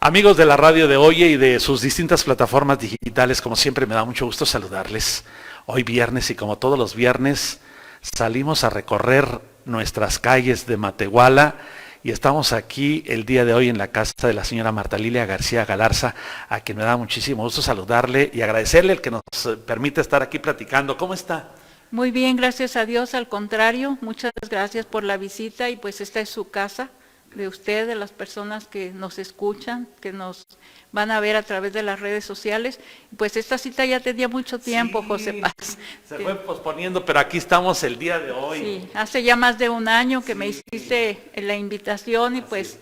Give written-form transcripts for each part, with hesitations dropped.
Amigos de la radio de Oye y de sus distintas plataformas digitales, como siempre me da mucho gusto saludarles. Hoy viernes y como todos los viernes salimos a recorrer nuestras calles de Matehuala y estamos aquí el día de hoy en la casa de la señora Marta Lilia García Galarza, a quien me da muchísimo gusto saludarle y agradecerle el que nos permite estar aquí platicando. ¿Cómo está? Muy bien, gracias a Dios, al contrario, muchas gracias por la visita y pues esta es su casa, de usted, de las personas que nos escuchan, que nos van a ver a través de las redes sociales. Pues esta cita ya tenía mucho tiempo, sí, José Paz. Se fue posponiendo, pero aquí estamos el día de hoy. Sí, hace ya más de un año que me hiciste la invitación y pues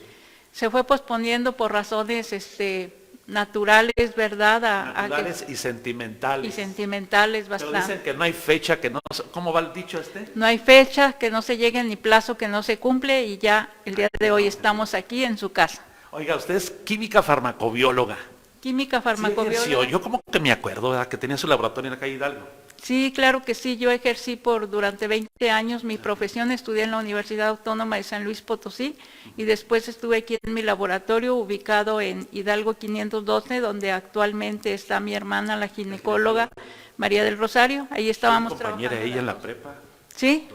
se fue posponiendo por razones naturales, ¿verdad? Naturales y sentimentales. Y sentimentales bastante. Pero dicen que no hay fecha, que no... ¿Cómo va el dicho este? No hay fecha, que no se llegue ni plazo que no se cumple y ya el día de hoy estamos aquí en su casa. Oiga, usted es química farmacobióloga. Química farmacobióloga. Sí, yo como que me acuerdo, ¿verdad? Que tenía su laboratorio en la calle Hidalgo. Sí, claro que sí, yo ejercí durante 20 años mi profesión, estudié en la Universidad Autónoma de San Luis Potosí y después estuve aquí en mi laboratorio ubicado en Hidalgo 512, donde actualmente está mi hermana, la ginecóloga María del Rosario. Ahí estábamos trabajando. Compañera ella en la prepa. Sí,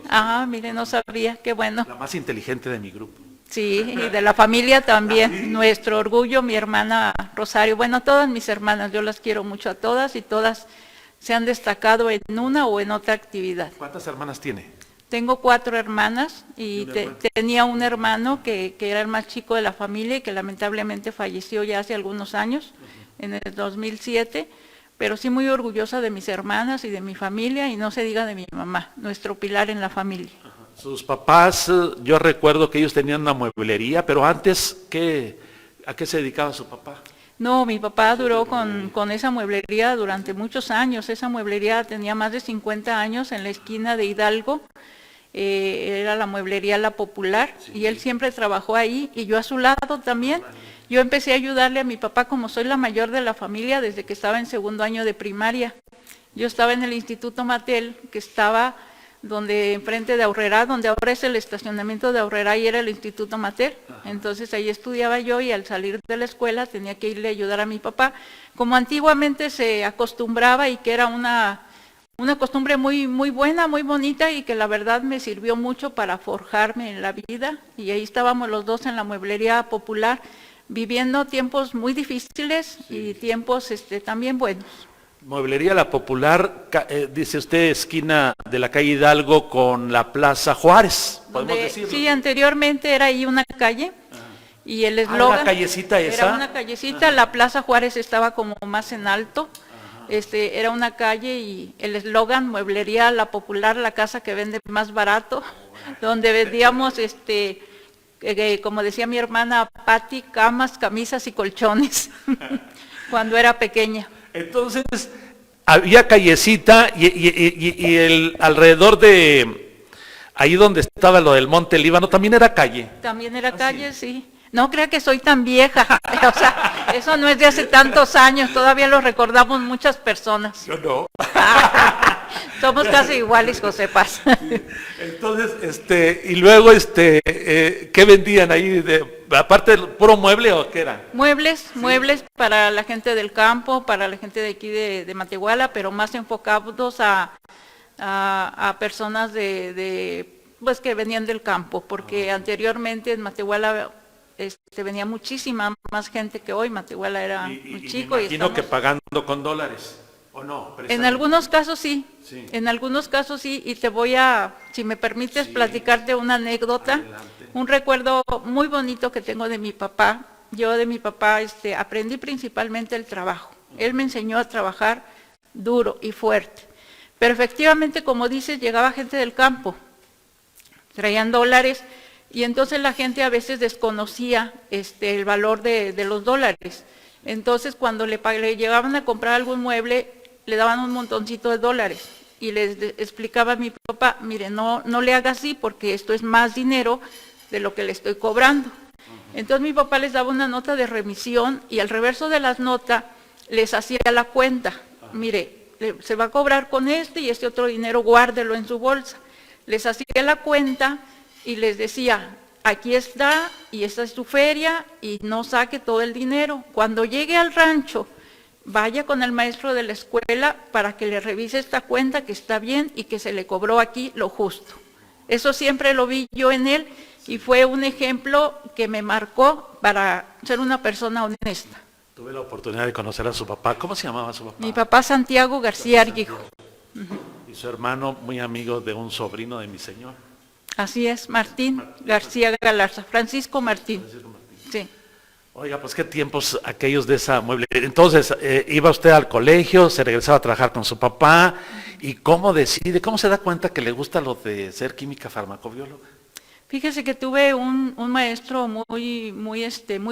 mire, no sabía, qué bueno. La más inteligente de mi grupo. Sí, y de la familia también, ¿sí? Nuestro orgullo, mi hermana Rosario, bueno, todas mis hermanas, yo las quiero mucho a todas y todas se han destacado en una o en otra actividad. ¿Cuántas hermanas tiene? Tengo 4 hermanas y tenía un hermano que era el más chico de la familia y que lamentablemente falleció ya hace algunos años, en el 2007, pero sí muy orgullosa de mis hermanas y de mi familia y no se diga de mi mamá, nuestro pilar en la familia. Sus papás, yo recuerdo que ellos tenían una mueblería, pero antes, ¿a qué se dedicaba su papá? No, mi papá duró con esa mueblería durante muchos años. Esa mueblería tenía más de 50 años en la esquina de Hidalgo. Era la mueblería La Popular, sí, y él siempre trabajó ahí y yo a su lado también. Yo empecé a ayudarle a mi papá como soy la mayor de la familia desde que estaba en segundo año de primaria. Yo estaba en el Instituto Mattel, que estaba enfrente de Aurrerá, donde ahora es el estacionamiento de Aurrerá y era el Instituto Mattel. Entonces ahí estudiaba yo y al salir de la escuela tenía que irle a ayudar a mi papá, como antiguamente se acostumbraba y que era una costumbre muy, muy buena, muy bonita y que la verdad me sirvió mucho para forjarme en la vida. Y ahí estábamos los dos en la mueblería popular, viviendo tiempos muy difíciles, sí, y tiempos también buenos. Mueblería La Popular, dice usted, esquina de la calle Hidalgo con la Plaza Juárez, podemos decirlo. Sí, anteriormente era ahí una calle y el eslogan... ¿Una callecita esa? Era una callecita, la Plaza Juárez estaba como más en alto, era una calle y el eslogan, Mueblería La Popular, la casa que vende más barato, donde vendíamos, como decía mi hermana Patti, camas, camisas y colchones, cuando era pequeña. Entonces, había callecita y el alrededor de ahí donde estaba lo del Monte Líbano, también era calle. También era calle, sí. No crea que soy tan vieja, o sea, eso no es de hace tantos años, todavía lo recordamos muchas personas. Yo no. Somos casi iguales, José Paz. Sí. Entonces, y luego, ¿qué vendían ahí? Aparte del puro mueble o qué era? Muebles, sí, muebles para la gente del campo, para la gente de aquí de Matehuala, pero más enfocados a personas pues que venían del campo, porque anteriormente en Matehuala venía muchísima más gente que hoy. Matehuala era muy chico. Me imagino que pagando con dólares. ¿O no? En algunos casos sí, sí, en algunos casos sí, y te voy si me permites, sí, platicarte una anécdota, adelante. Un recuerdo muy bonito que tengo de mi papá. Yo de mi papá aprendí principalmente el trabajo. Él me enseñó a trabajar duro y fuerte, pero efectivamente, como dices, llegaba gente del campo, traían dólares, y entonces la gente a veces desconocía el valor de los dólares. Entonces cuando le llegaban a comprar algún mueble, le daban un montoncito de dólares y les explicaba a mi papá, mire, no le haga así porque esto es más dinero de lo que le estoy cobrando. Entonces mi papá les daba una nota de remisión y al reverso de las notas les hacía la cuenta, mire, se va a cobrar con y otro dinero guárdelo en su bolsa. Les hacía la cuenta y les decía, aquí está y esta es tu feria y no saque todo el dinero. Cuando llegue al rancho, vaya con el maestro de la escuela para que le revise esta cuenta que está bien y que se le cobró aquí lo justo. Eso siempre lo vi yo en él y fue un ejemplo que me marcó para ser una persona honesta. Tuve la oportunidad de conocer a su papá. ¿Cómo se llamaba su papá? Mi papá Santiago García Arguijo. Y su hermano, muy amigo de un sobrino de mi señor. Así es, Martín García Galarza, Francisco Martín. Sí. Oiga, pues qué tiempos aquellos de esa mueblería. Entonces, iba usted al colegio, se regresaba a trabajar con su papá, ¿y cómo decide, cómo se da cuenta que le gusta lo de ser química farmacobióloga? Fíjese que tuve un maestro muy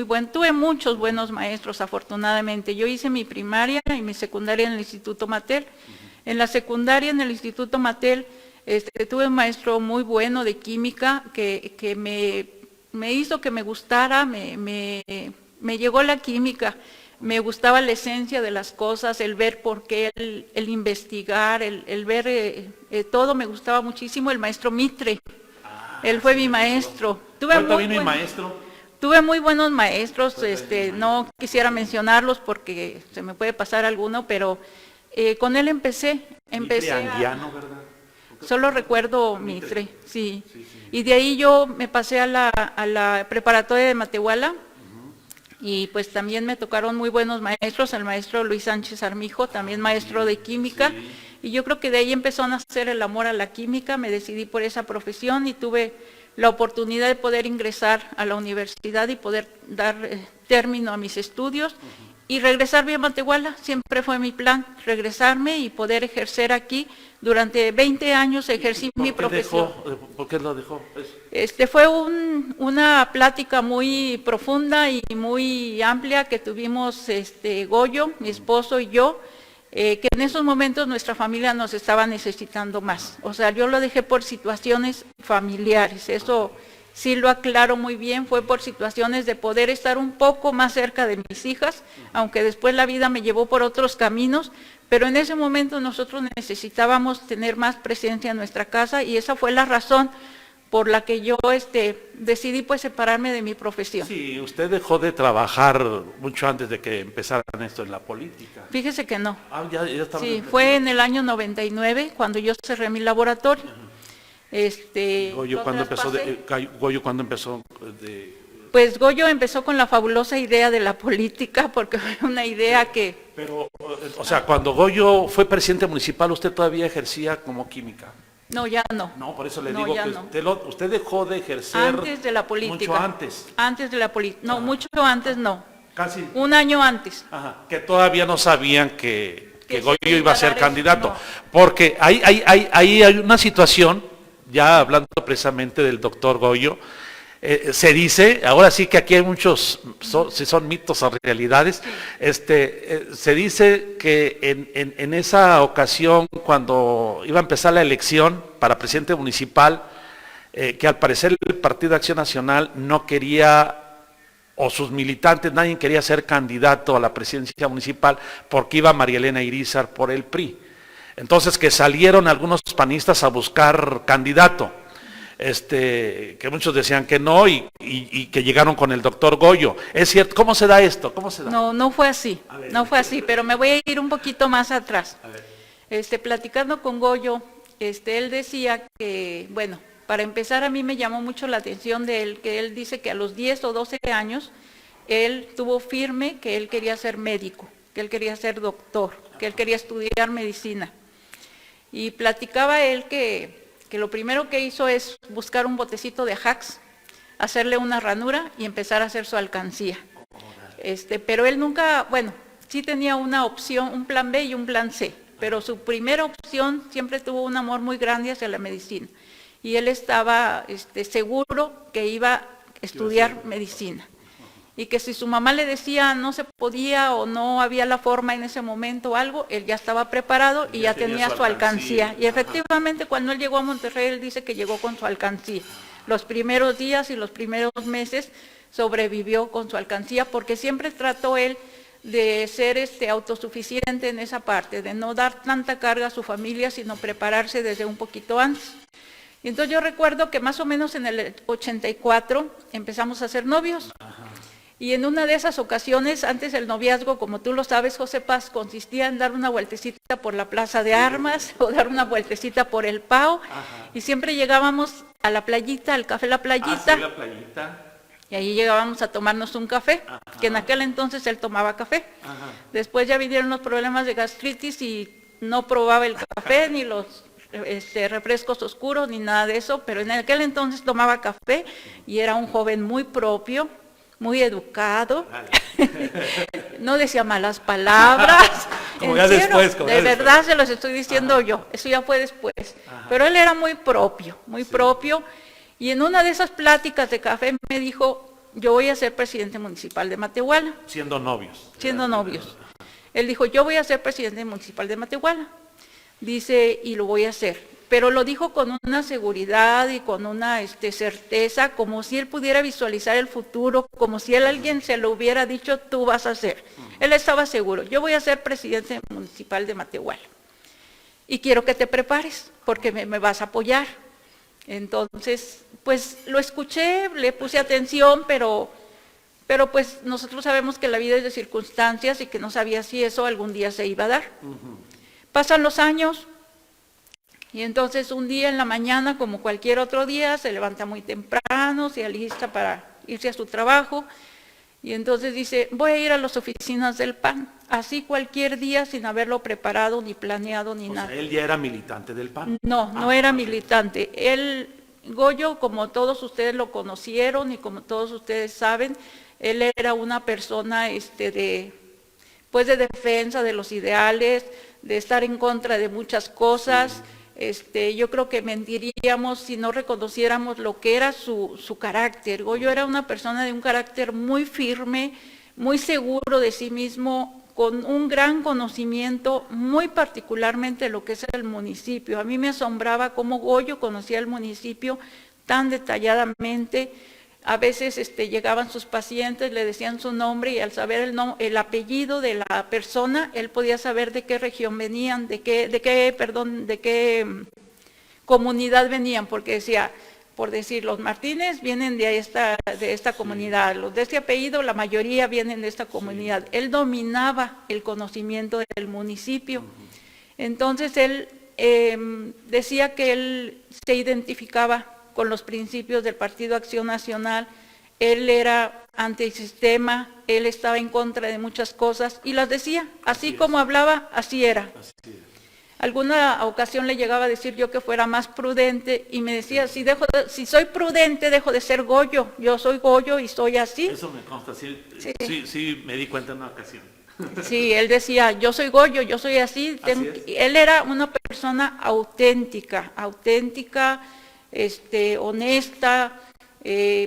bueno, tuve muchos buenos maestros afortunadamente. Yo hice mi primaria y mi secundaria en el Instituto Mattel. En la secundaria en el Instituto Mattel tuve un maestro muy bueno de química que me hizo que me gustara, me llegó la química, me gustaba la esencia de las cosas, el ver por qué, el investigar, el ver todo, me gustaba muchísimo. El maestro Mitre, él fue mi maestro. Tuve muy buenos maestros, no quisiera mencionarlos porque se me puede pasar alguno, pero con él empecé Anguiano, ¿verdad? Solo recuerdo Mitre, sí. Y de ahí yo me pasé a la preparatoria de Matehuala, y pues también me tocaron muy buenos maestros, el maestro Luis Sánchez Armijo, también maestro de química, y yo creo que de ahí empezó a nacer el amor a la química, me decidí por esa profesión y tuve la oportunidad de poder ingresar a la universidad y poder dar término a mis estudios y regresarme a Matehuala. Siempre fue mi plan regresarme y poder ejercer aquí. Durante 20 años ejercí mi profesión. ¿Por qué lo dejó? Fue una plática muy profunda y muy amplia que tuvimos Goyo, mi esposo y yo, que en esos momentos nuestra familia nos estaba necesitando más. O sea, yo lo dejé por situaciones familiares, eso sí lo aclaro muy bien, fue por situaciones de poder estar un poco más cerca de mis hijas, aunque después la vida me llevó por otros caminos, pero en ese momento nosotros necesitábamos tener más presencia en nuestra casa y esa fue la razón por la que yo decidí pues separarme de mi profesión. Sí, usted dejó de trabajar mucho antes de que empezaran esto en la política. Fíjese que no. Ya estaba. Sí, fue en el año 99 cuando yo cerré mi laboratorio. Goyo, ¿cuándo empezó? Pues Goyo empezó con la fabulosa idea de la política, porque fue una idea que... Pero, o sea, cuando Goyo fue presidente municipal, ¿usted todavía ejercía como química? No, ya no. No, por eso le No, digo ya que no. usted dejó de ejercer... Antes de la política. Mucho antes. Antes de la política. No, mucho antes no. Casi. Un año antes. Ajá, que todavía no sabían que Goyo iba a ser candidato. No. Porque hay una situación, ya hablando precisamente del doctor Goyo, se dice, ahora sí que aquí hay muchos, si son mitos o realidades, se dice que en esa ocasión, cuando iba a empezar la elección para presidente municipal, que al parecer el Partido Acción Nacional no quería, o sus militantes, nadie quería ser candidato a la presidencia municipal porque iba María Elena Irízar por el PRI. Entonces que salieron algunos panistas a buscar candidato. Que muchos decían que no y que llegaron con el doctor Goyo. Es cierto, ¿cómo se da esto? ¿Cómo se da? No fue así, no fue así, pero me voy a ir un poquito más atrás. Platicando con Goyo, él decía que, bueno, para empezar a mí me llamó mucho la atención de él, que él dice que a los 10 o 12 años, él tuvo firme que él quería ser médico, que él quería ser doctor, que él quería estudiar medicina. Y platicaba él que lo primero que hizo es buscar un botecito de Ajax, hacerle una ranura y empezar a hacer su alcancía. Pero él nunca, bueno, sí tenía una opción, un plan B y un plan C, pero su primera opción siempre tuvo un amor muy grande hacia la medicina. Y él estaba seguro que iba a estudiar medicina. Y que si su mamá le decía no se podía o no había la forma en ese momento o algo, él ya estaba preparado y ya tenía su alcancía. Y efectivamente cuando él llegó a Monterrey, él dice que llegó con su alcancía. Los primeros días y los primeros meses sobrevivió con su alcancía porque siempre trató él de ser autosuficiente en esa parte, de no dar tanta carga a su familia, sino prepararse desde un poquito antes. Y entonces yo recuerdo que más o menos en el 84 empezamos a ser novios. Y en una de esas ocasiones, antes el noviazgo, como tú lo sabes, José Paz, consistía en dar una vueltecita por la Plaza de Armas o dar una vueltecita por el Pao. Y siempre llegábamos a la playita, al Café La Playita. Sí, la playita. Y ahí llegábamos a tomarnos un café, que en aquel entonces él tomaba café. Después ya vinieron los problemas de gastritis y no probaba el café ni los refrescos oscuros ni nada de eso, pero en aquel entonces tomaba café y era un joven muy propio, muy educado, no decía malas palabras. Como ya después, de verdad se los estoy diciendo yo, eso ya fue después. Pero él era muy propio, propio, y en una de esas pláticas de café me dijo, yo voy a ser presidente municipal de Matehuala. Siendo novios. Siendo novios. Él dijo, yo voy a ser presidente municipal de Matehuala. Dice, y lo voy a hacer. Pero lo dijo con una seguridad y con una certeza, como si él pudiera visualizar el futuro, como si alguien se lo hubiera dicho, tú vas a ser. Él estaba seguro, yo voy a ser presidente municipal de Matehuala. Y quiero que te prepares, porque me vas a apoyar. Entonces, pues lo escuché, le puse atención, pero pues nosotros sabemos que la vida es de circunstancias y que no sabía si eso algún día se iba a dar. Pasan los años y entonces un día en la mañana, como cualquier otro día, se levanta muy temprano, se alista para irse a su trabajo y entonces dice, voy a ir a las oficinas del PAN, así cualquier día sin haberlo preparado, ni planeado, ni nada. O sea, él ya era militante del PAN. No era militante. Él, Goyo, como todos ustedes lo conocieron y como todos ustedes saben, él era una persona de defensa de los ideales, de estar en contra de muchas cosas. Yo creo que mentiríamos si no reconociéramos lo que era su carácter. Goyo era una persona de un carácter muy firme, muy seguro de sí mismo, con un gran conocimiento, muy particularmente de lo que es el municipio. A mí me asombraba cómo Goyo conocía el municipio tan detalladamente. A veces llegaban sus pacientes, le decían su nombre y al saber el apellido de la persona, él podía saber de qué región venían, de qué comunidad venían, porque decía, por decir, los Martínez vienen de esta comunidad, los de este apellido, la mayoría vienen de esta comunidad. Él dominaba el conocimiento del municipio. Entonces él decía que él se identificaba con los principios del Partido Acción Nacional. Él era antisistema, él estaba en contra de muchas cosas y las decía, así como hablaba, así era. Alguna ocasión le llegaba a decir yo que fuera más prudente y me decía, si soy prudente dejo de ser Goyo, yo soy Goyo y soy así. Eso me consta, sí me di cuenta en una ocasión. Sí, él decía, yo soy Goyo, yo soy así. Él era una persona auténtica, honesta,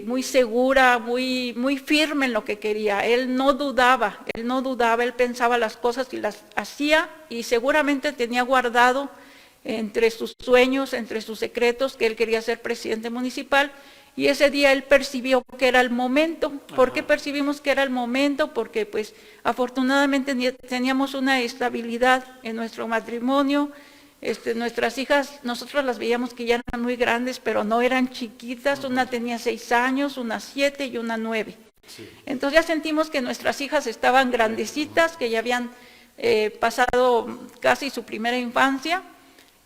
muy segura, muy firme en lo que quería. Él no dudaba, él pensaba las cosas y las hacía y seguramente tenía guardado entre sus sueños, entre sus secretos, que él quería ser presidente municipal y ese día él percibió que era el momento. ¿Por qué percibimos que era el momento? Porque pues afortunadamente teníamos una estabilidad en nuestro matrimonio. Nuestras hijas, nosotros las veíamos que ya eran muy grandes, pero no eran chiquitas, una tenía 6 años, una 7 y una 9. Entonces ya sentimos que nuestras hijas estaban grandecitas, que ya habían pasado casi su primera infancia.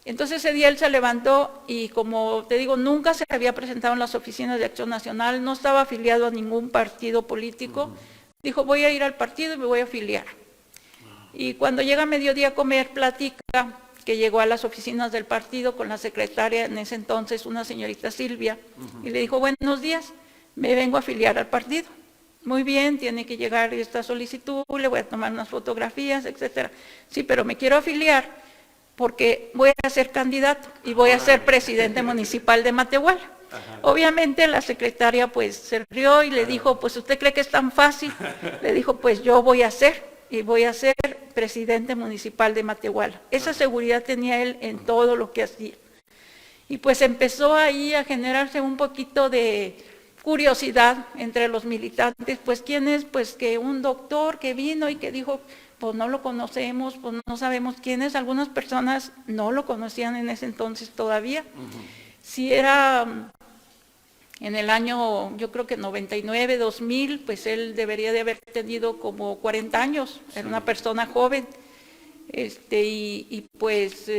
Entonces ese día él se levantó y como te digo, nunca se había presentado en las oficinas de Acción Nacional, no estaba afiliado a ningún partido político. Dijo, voy a ir al partido y me voy a afiliar. Y cuando llega a mediodía a comer, platica que llegó a las oficinas del partido con la secretaria en ese entonces, una señorita Silvia, y le dijo, buenos días, me vengo a afiliar al partido. Muy bien, tiene que llegar esta solicitud, le voy a tomar unas fotografías, etcétera. Sí, pero me quiero afiliar porque voy a ser candidato y voy a ser presidente municipal de Matehuala. Obviamente la secretaria pues se rió y le dijo, pues ¿usted cree que es tan fácil? Le dijo, pues yo voy a ser presidente municipal de Matehuala. Esa seguridad tenía él en todo lo que hacía. Y pues empezó ahí a generarse un poquito de curiosidad entre los militantes, pues quién es, pues que un doctor que vino y que dijo, pues no lo conocemos, pues no sabemos quién es. Algunas personas no lo conocían en ese entonces todavía. Si era en el año, yo creo que 99, 2000, pues él debería de haber tenido como 40 años, era una persona joven. Pues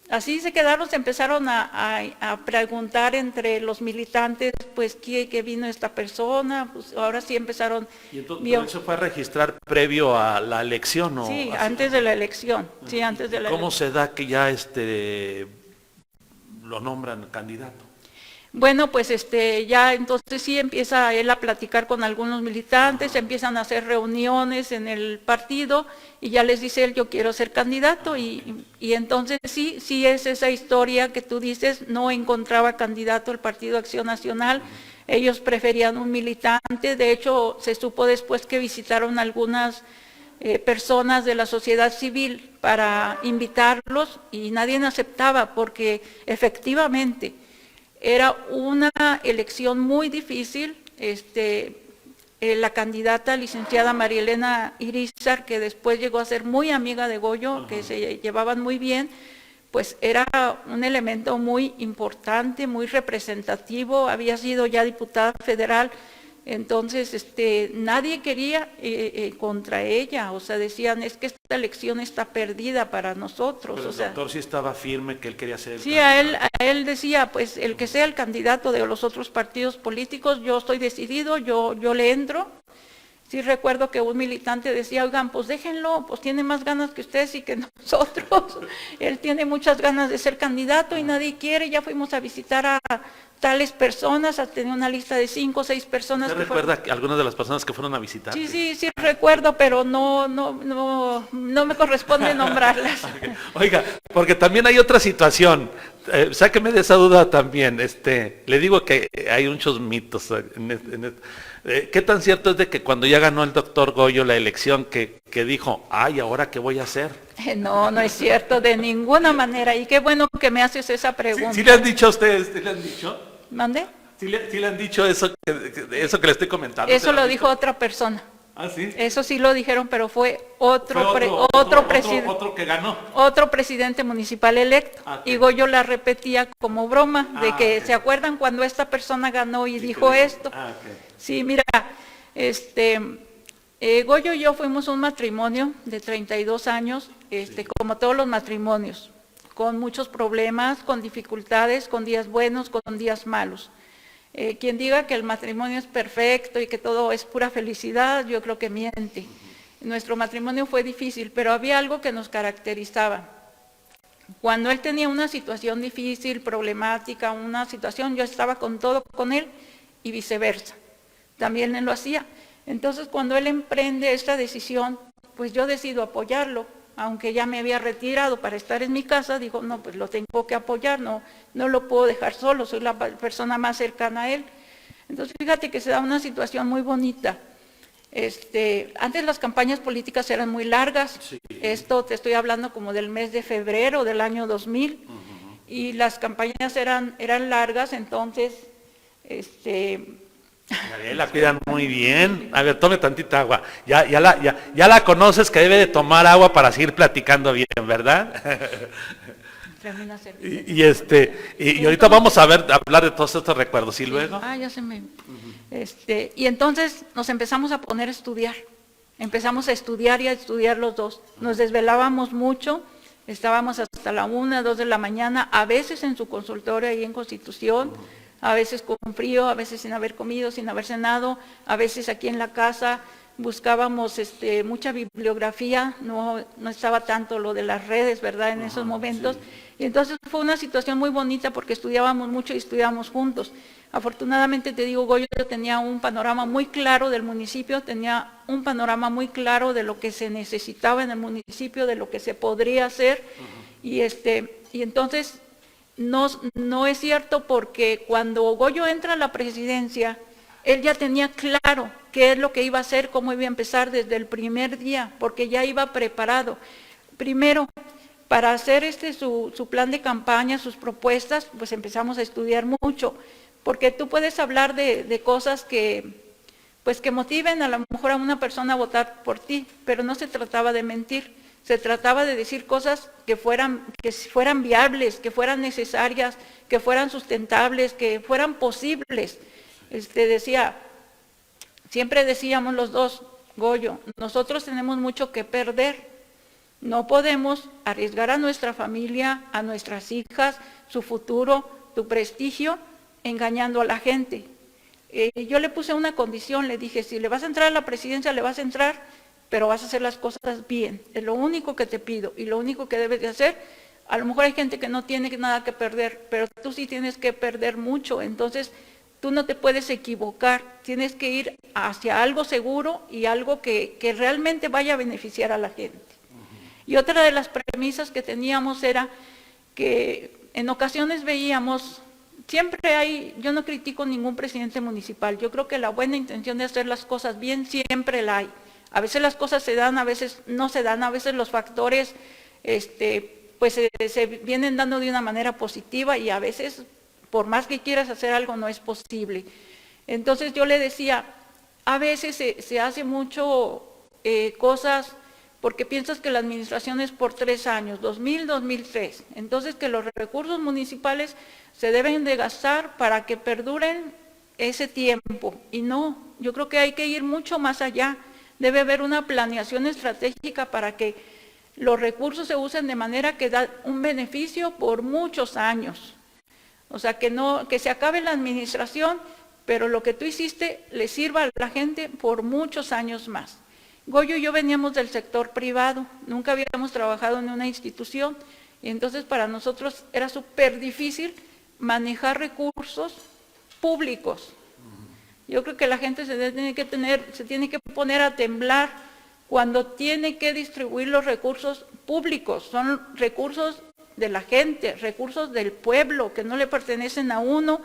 así se quedaron, se empezaron a preguntar entre los militantes, pues ¿qué vino esta persona? Pues ahora sí empezaron. ¿Y entonces eso fue a registrar previo a la elección? ¿O sí, así? Antes de la elección. Sí, antes de la ¿Cómo elección. se da que ya lo nombran candidato? Bueno, pues ya entonces sí empieza él a platicar con algunos militantes, empiezan a hacer reuniones en el partido y ya les dice él, yo quiero ser candidato y entonces sí es esa historia que tú dices, no encontraba candidato el Partido Acción Nacional, ellos preferían un militante, de hecho se supo después que visitaron algunas personas de la sociedad civil para invitarlos y nadie aceptaba porque efectivamente era una elección muy difícil. La candidata licenciada María Elena Irizar, que después llegó a ser muy amiga de Goyo, que se llevaban muy bien, pues era un elemento muy importante, muy representativo, había sido ya diputada federal, entonces nadie quería contra ella, o sea, decían, es que esta elección está perdida para nosotros. Pero el doctor sí estaba firme que él quería ser el candidato. Sí, a él decía, pues el que sea el candidato de los otros partidos políticos, yo estoy decidido, yo le entro. Sí recuerdo que un militante decía, oigan, pues déjenlo, pues tiene más ganas que ustedes y que nosotros. Él tiene muchas ganas de ser candidato y nadie quiere, ya fuimos a visitar a tales personas, tenía una lista de 5 o 6 personas. ¿Usted recuerda algunas de las personas que fueron a visitar? Sí recuerdo, pero no me corresponde nombrarlas. Oiga, porque también hay otra situación, sáqueme de esa duda también, le digo que hay muchos mitos ¿qué tan cierto es de que cuando ya ganó el doctor Goyo la elección que dijo, ay, ¿ahora qué voy a hacer? No es cierto, de ninguna manera, y qué bueno que me haces esa pregunta. ¿Sí le han dicho a ustedes? ¿Sí le han dicho? ¿Mande? ¿Sí le han dicho eso que le estoy comentando? Eso lo dijo otra persona. ¿Ah, sí? Eso sí lo dijeron, pero fue otro presidente. ¿Otro que ganó? Otro presidente municipal electo. Y Goyo la repetía como broma, de que ¿se acuerdan cuando esta persona ganó y dijo esto? Sí, mira, Goyo y yo fuimos un matrimonio de 32 años, como todos los matrimonios, con muchos problemas, con dificultades, con días buenos, con días malos. Quien diga que el matrimonio es perfecto y que todo es pura felicidad, yo creo que miente. Nuestro matrimonio fue difícil, pero había algo que nos caracterizaba. Cuando él tenía una situación difícil, problemática, una situación, yo estaba con todo con él y viceversa. También él lo hacía. Entonces, cuando él emprende esta decisión, pues yo decido apoyarlo. Aunque ya me había retirado para estar en mi casa, digo, no, pues lo tengo que apoyar, no lo puedo dejar solo, soy la persona más cercana a él. Entonces, fíjate que se da una situación muy bonita. Antes las campañas políticas eran muy largas, sí. Esto te estoy hablando como del mes de febrero del año 2000, y las campañas eran largas, entonces, la cuidan muy bien. A ver, tome tantita agua. Ya la conoces que debe de tomar agua para seguir platicando bien, ¿verdad? Y ahorita vamos a hablar de todos estos recuerdos. ¿Y luego? Ya se me... y entonces nos empezamos a poner a estudiar. Empezamos a estudiar y a estudiar los dos. Nos desvelábamos mucho. Estábamos hasta la 1, 2 de la mañana, a veces en su consultorio ahí en Constitución, a veces con frío, a veces sin haber comido, sin haber cenado, a veces aquí en la casa buscábamos mucha bibliografía, no estaba tanto lo de las redes, ¿verdad?, en esos momentos. Sí. Y entonces fue una situación muy bonita porque estudiábamos mucho y estudiábamos juntos. Afortunadamente, te digo, Goyo tenía un panorama muy claro del municipio, tenía un panorama muy claro de lo que se necesitaba en el municipio, de lo que se podría hacer, y entonces no es cierto porque cuando Goyo entra a la presidencia, él ya tenía claro qué es lo que iba a hacer, cómo iba a empezar desde el primer día, porque ya iba preparado. Primero, para hacer su plan de campaña, sus propuestas, pues empezamos a estudiar mucho, porque tú puedes hablar de cosas que motiven a lo mejor a una persona a votar por ti, pero no se trataba de mentir, se trataba de decir cosas que fueran viables, que fueran necesarias, que fueran sustentables, que fueran posibles. Siempre decíamos los dos, Goyo, nosotros tenemos mucho que perder, no podemos arriesgar a nuestra familia, a nuestras hijas, su futuro, tu prestigio, engañando a la gente. Yo le puse una condición, le dije, si le vas a entrar a la presidencia, le vas a entrar, pero vas a hacer las cosas bien, es lo único que te pido y lo único que debes de hacer. A lo mejor hay gente que no tiene nada que perder, pero tú sí tienes que perder mucho, entonces tú no te puedes equivocar, tienes que ir hacia algo seguro y algo que realmente vaya a beneficiar a la gente. Y otra de las premisas que teníamos era que en ocasiones veíamos, yo no critico ningún presidente municipal, yo creo que la buena intención de hacer las cosas bien siempre la hay. A veces las cosas se dan, a veces no se dan, a veces los factores pues se vienen dando de una manera positiva y a veces por más que quieras hacer algo no es posible. Entonces yo le decía, a veces se hace mucho cosas porque piensas que la administración es por 3 años, 2000-2003, entonces que los recursos municipales se deben de gastar para que perduren ese tiempo y no, yo creo que hay que ir mucho más allá. Debe haber una planeación estratégica para que los recursos se usen de manera que da un beneficio por muchos años. O sea, que se acabe la administración, pero lo que tú hiciste le sirva a la gente por muchos años más. Goyo y yo veníamos del sector privado, nunca habíamos trabajado en una institución, y entonces para nosotros era súper difícil manejar recursos públicos. Yo creo que la gente se tiene que poner a temblar cuando tiene que distribuir los recursos públicos. Son recursos de la gente, recursos del pueblo que no le pertenecen a uno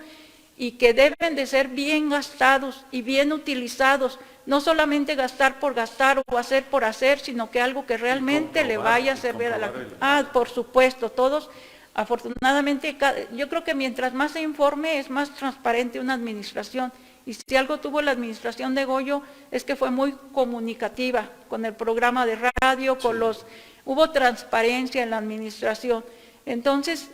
y que deben de ser bien gastados y bien utilizados. No solamente gastar por gastar o hacer por hacer, sino que algo que realmente le vaya a servir a la gente. Por supuesto, todos, afortunadamente, yo creo que mientras más se informe es más transparente una administración. Y si algo tuvo la administración de Goyo es que fue muy comunicativa con el programa de radio, hubo transparencia en la administración. Entonces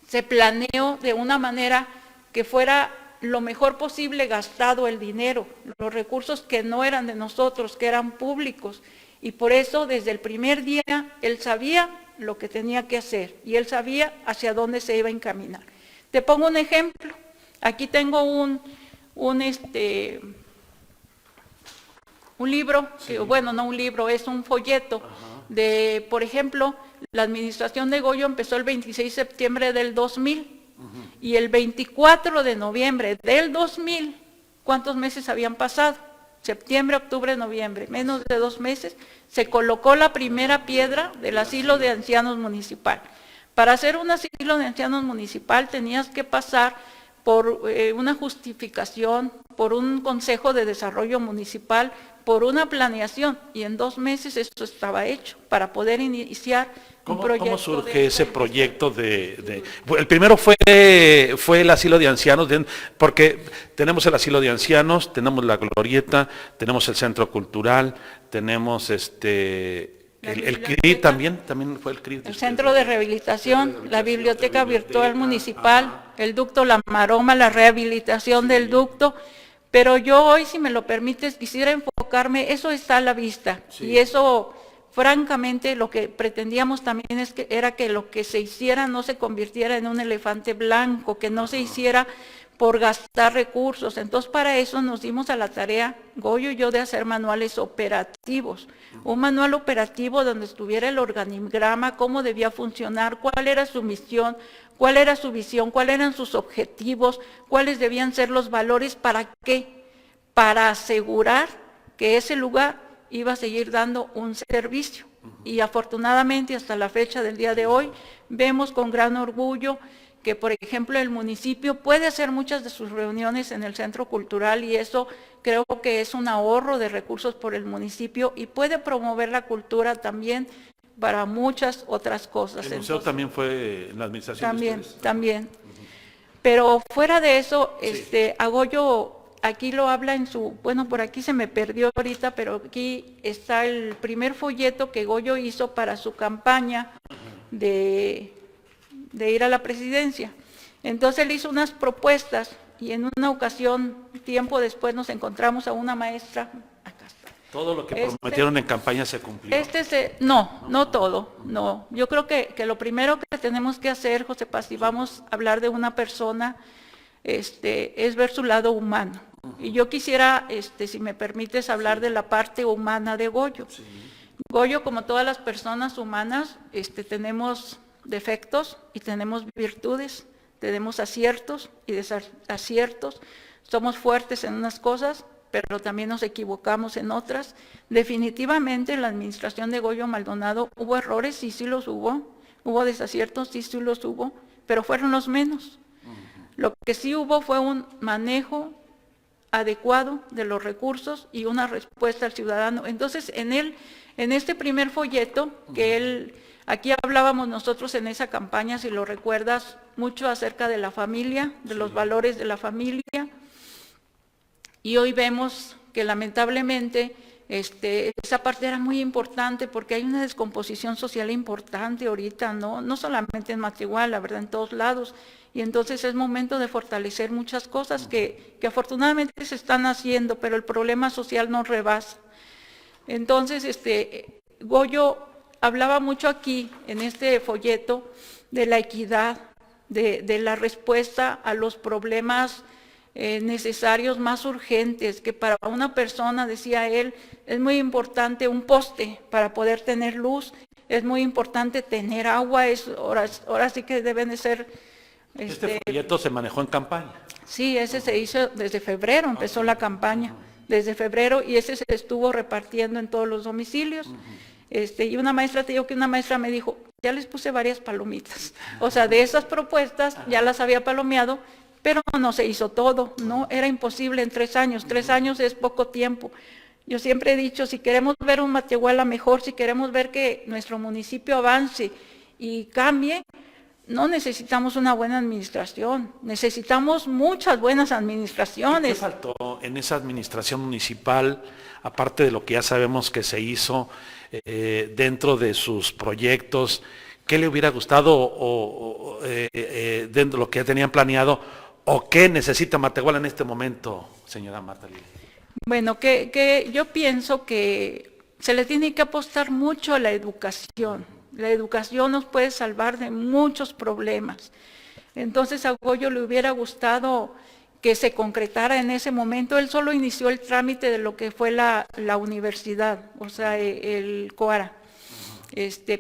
se planeó de una manera que fuera lo mejor posible gastado el dinero, los recursos que no eran de nosotros, que eran públicos. Y por eso desde el primer día él sabía lo que tenía que hacer y él sabía hacia dónde se iba a encaminar. Te pongo un ejemplo. Aquí tengo un libro, sí. Bueno, no un libro, es un folleto de, por ejemplo, la administración de Goyo empezó el 26 de septiembre del 2000 y el 24 de noviembre del 2000, ¿cuántos meses habían pasado? Septiembre, octubre, noviembre, menos de 2 meses, se colocó la primera piedra del asilo de ancianos municipal. Para hacer un asilo de ancianos municipal tenías que pasar por una justificación, por un consejo de desarrollo municipal, por una planeación, y en 2 meses esto estaba hecho para poder iniciar un proyecto. ¿Cómo surge ese proyecto el primero fue el asilo de ancianos, porque tenemos el asilo de ancianos, tenemos la glorieta, tenemos el centro cultural, tenemos el CRI también fue el CRI. El centro de rehabilitación, la biblioteca virtual municipal, el ducto La Maroma, la rehabilitación del ducto, pero yo hoy, si me lo permites, quisiera enfocarme, eso está a la vista, sí. Y eso, francamente, lo que pretendíamos también era que lo que se hiciera no se convirtiera en un elefante blanco, que no se hiciera por gastar recursos. Entonces, para eso nos dimos a la tarea, Goyo y yo, de hacer manuales operativos. Un manual operativo donde estuviera el organigrama, cómo debía funcionar, cuál era su misión, cuál era su visión, cuáles eran sus objetivos, cuáles debían ser los valores, ¿para qué? Para asegurar que ese lugar iba a seguir dando un servicio. Y afortunadamente, hasta la fecha del día de hoy, vemos con gran orgullo que, por ejemplo, el municipio puede hacer muchas de sus reuniones en el centro cultural y eso creo que es un ahorro de recursos por el municipio y puede promover la cultura también para muchas otras cosas. El museo también fue en la administración. También. Pero fuera de eso, sí. A Goyo aquí lo habla en su, bueno, por aquí se me perdió ahorita, pero aquí está el primer folleto que Goyo hizo para su campaña de ir a la presidencia. Entonces él hizo unas propuestas y en una ocasión, tiempo después, nos encontramos a una maestra. Acá está. Todo lo que prometieron en campaña se cumplió. No todo, no. Yo creo que lo primero que tenemos que hacer, José Paz, si vamos a hablar de una persona, es ver su lado humano. Y yo quisiera, si me permites, hablar de la parte humana de Goyo. Sí. Goyo, como todas las personas humanas, tenemos defectos y tenemos virtudes, tenemos aciertos y desaciertos, somos fuertes en unas cosas, pero también nos equivocamos en otras. Definitivamente en la administración de Goyo Maldonado hubo errores, sí los hubo desaciertos, sí los hubo, pero fueron los menos. Lo que sí hubo fue un manejo adecuado de los recursos y una respuesta al ciudadano. Entonces, en este primer folleto, que aquí hablábamos nosotros en esa campaña, si lo recuerdas, mucho acerca de la familia, de los valores de la familia, y hoy vemos que lamentablemente esa parte era muy importante porque hay una descomposición social importante ahorita, no solamente en Matehuala, la verdad, en todos lados, y entonces es momento de fortalecer muchas cosas que afortunadamente se están haciendo, pero el problema social nos rebasa. Entonces, Goyo hablaba mucho aquí, en este folleto, de la equidad, de la respuesta a los problemas necesarios más urgentes, que para una persona, decía él, es muy importante un poste para poder tener luz, es muy importante tener agua, ahora sí que deben de ser... Este folleto se manejó en campaña. Sí, ese se hizo desde febrero, empezó la campaña, desde febrero, y ese se estuvo repartiendo en todos los domicilios. Y una maestra, te digo que una maestra me dijo, ya les puse varias palomitas, o sea, de esas propuestas ya las había palomeado, pero no se hizo todo, no, era imposible en 3 años, 3 años es poco tiempo. Yo siempre he dicho, si queremos ver un Matehuala mejor, si queremos ver que nuestro municipio avance y cambie, no necesitamos una buena administración, necesitamos muchas buenas administraciones. ¿Qué faltó en esa administración municipal, aparte de lo que ya sabemos que se hizo dentro de sus proyectos? ¿Qué le hubiera gustado dentro de lo que ya tenían planeado? ¿O qué necesita Matehuala en este momento, señora Marta Lili? Bueno, que yo pienso que se le tiene que apostar mucho a la educación. La educación nos puede salvar de muchos problemas. Entonces a Goyo le hubiera gustado que se concretara en ese momento. Él solo inició el trámite de lo que fue la universidad, o sea, el COARA.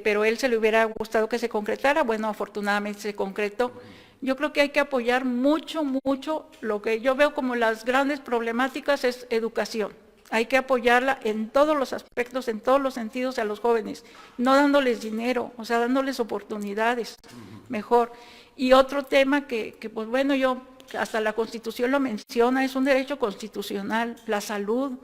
Pero él se le hubiera gustado que se concretara. Bueno, afortunadamente se concretó. Yo creo que hay que apoyar mucho, lo que yo veo como las grandes problemáticas es educación. Hay que apoyarla en todos los aspectos, en todos los sentidos a los jóvenes, no dándoles dinero, o sea, dándoles oportunidades, mejor. Y otro tema que pues bueno, hasta la Constitución lo menciona, es un derecho constitucional, la salud.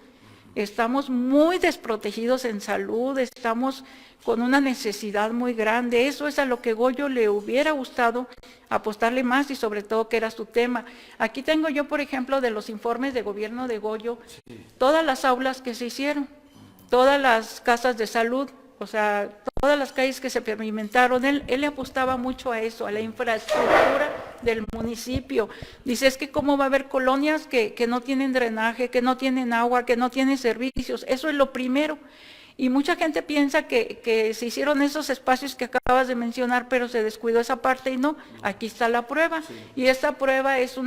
Estamos muy desprotegidos en salud, estamos con una necesidad muy grande. Eso es a lo que Goyo le hubiera gustado apostarle más y sobre todo que era su tema. Aquí tengo yo, por ejemplo, de los informes de gobierno de Goyo, todas las aulas que se hicieron, todas las casas de salud, o sea, todas las calles que se pavimentaron. Él le apostaba mucho a eso, a la infraestructura del municipio. Dice, es que cómo va a haber colonias que no tienen drenaje, que no tienen agua, que no tienen servicios. Eso es lo primero. Y mucha gente piensa que se hicieron esos espacios que acabas de mencionar, pero se descuidó esa parte y no, aquí está la prueba. Sí. Y esta prueba es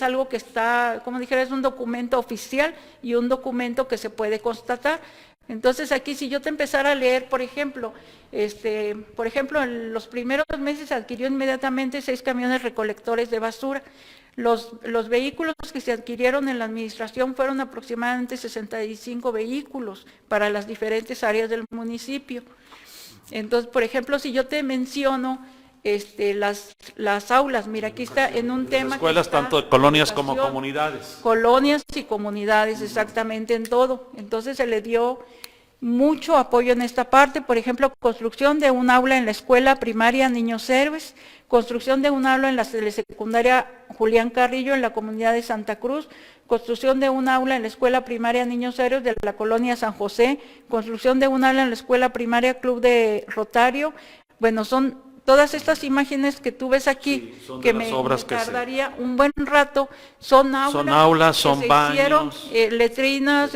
algo que está, como dijera, es un documento oficial y un documento que se puede constatar. Entonces aquí si yo te empezara a leer, por ejemplo, en los primeros meses adquirió inmediatamente 6 camiones recolectores de basura. Los vehículos que se adquirieron en la administración fueron aproximadamente 65 vehículos para las diferentes áreas del municipio. Entonces, por ejemplo, si yo te menciono las aulas, mira, aquí está en un tema... Escuelas tanto de colonias como comunidades. Colonias y comunidades, exactamente en todo. Entonces se le dio mucho apoyo en esta parte, por ejemplo, construcción de un aula en la escuela primaria Niños Héroes, construcción de un aula en la secundaria Julián Carrillo en la comunidad de Santa Cruz, construcción de un aula en la escuela primaria Niños Héroes de la colonia San José, construcción de un aula en la escuela primaria Club de Rotario. Bueno, son todas estas imágenes que tú ves aquí, sí, que me tardaría un buen rato, son aulas, son baños, hicieron, letrinas,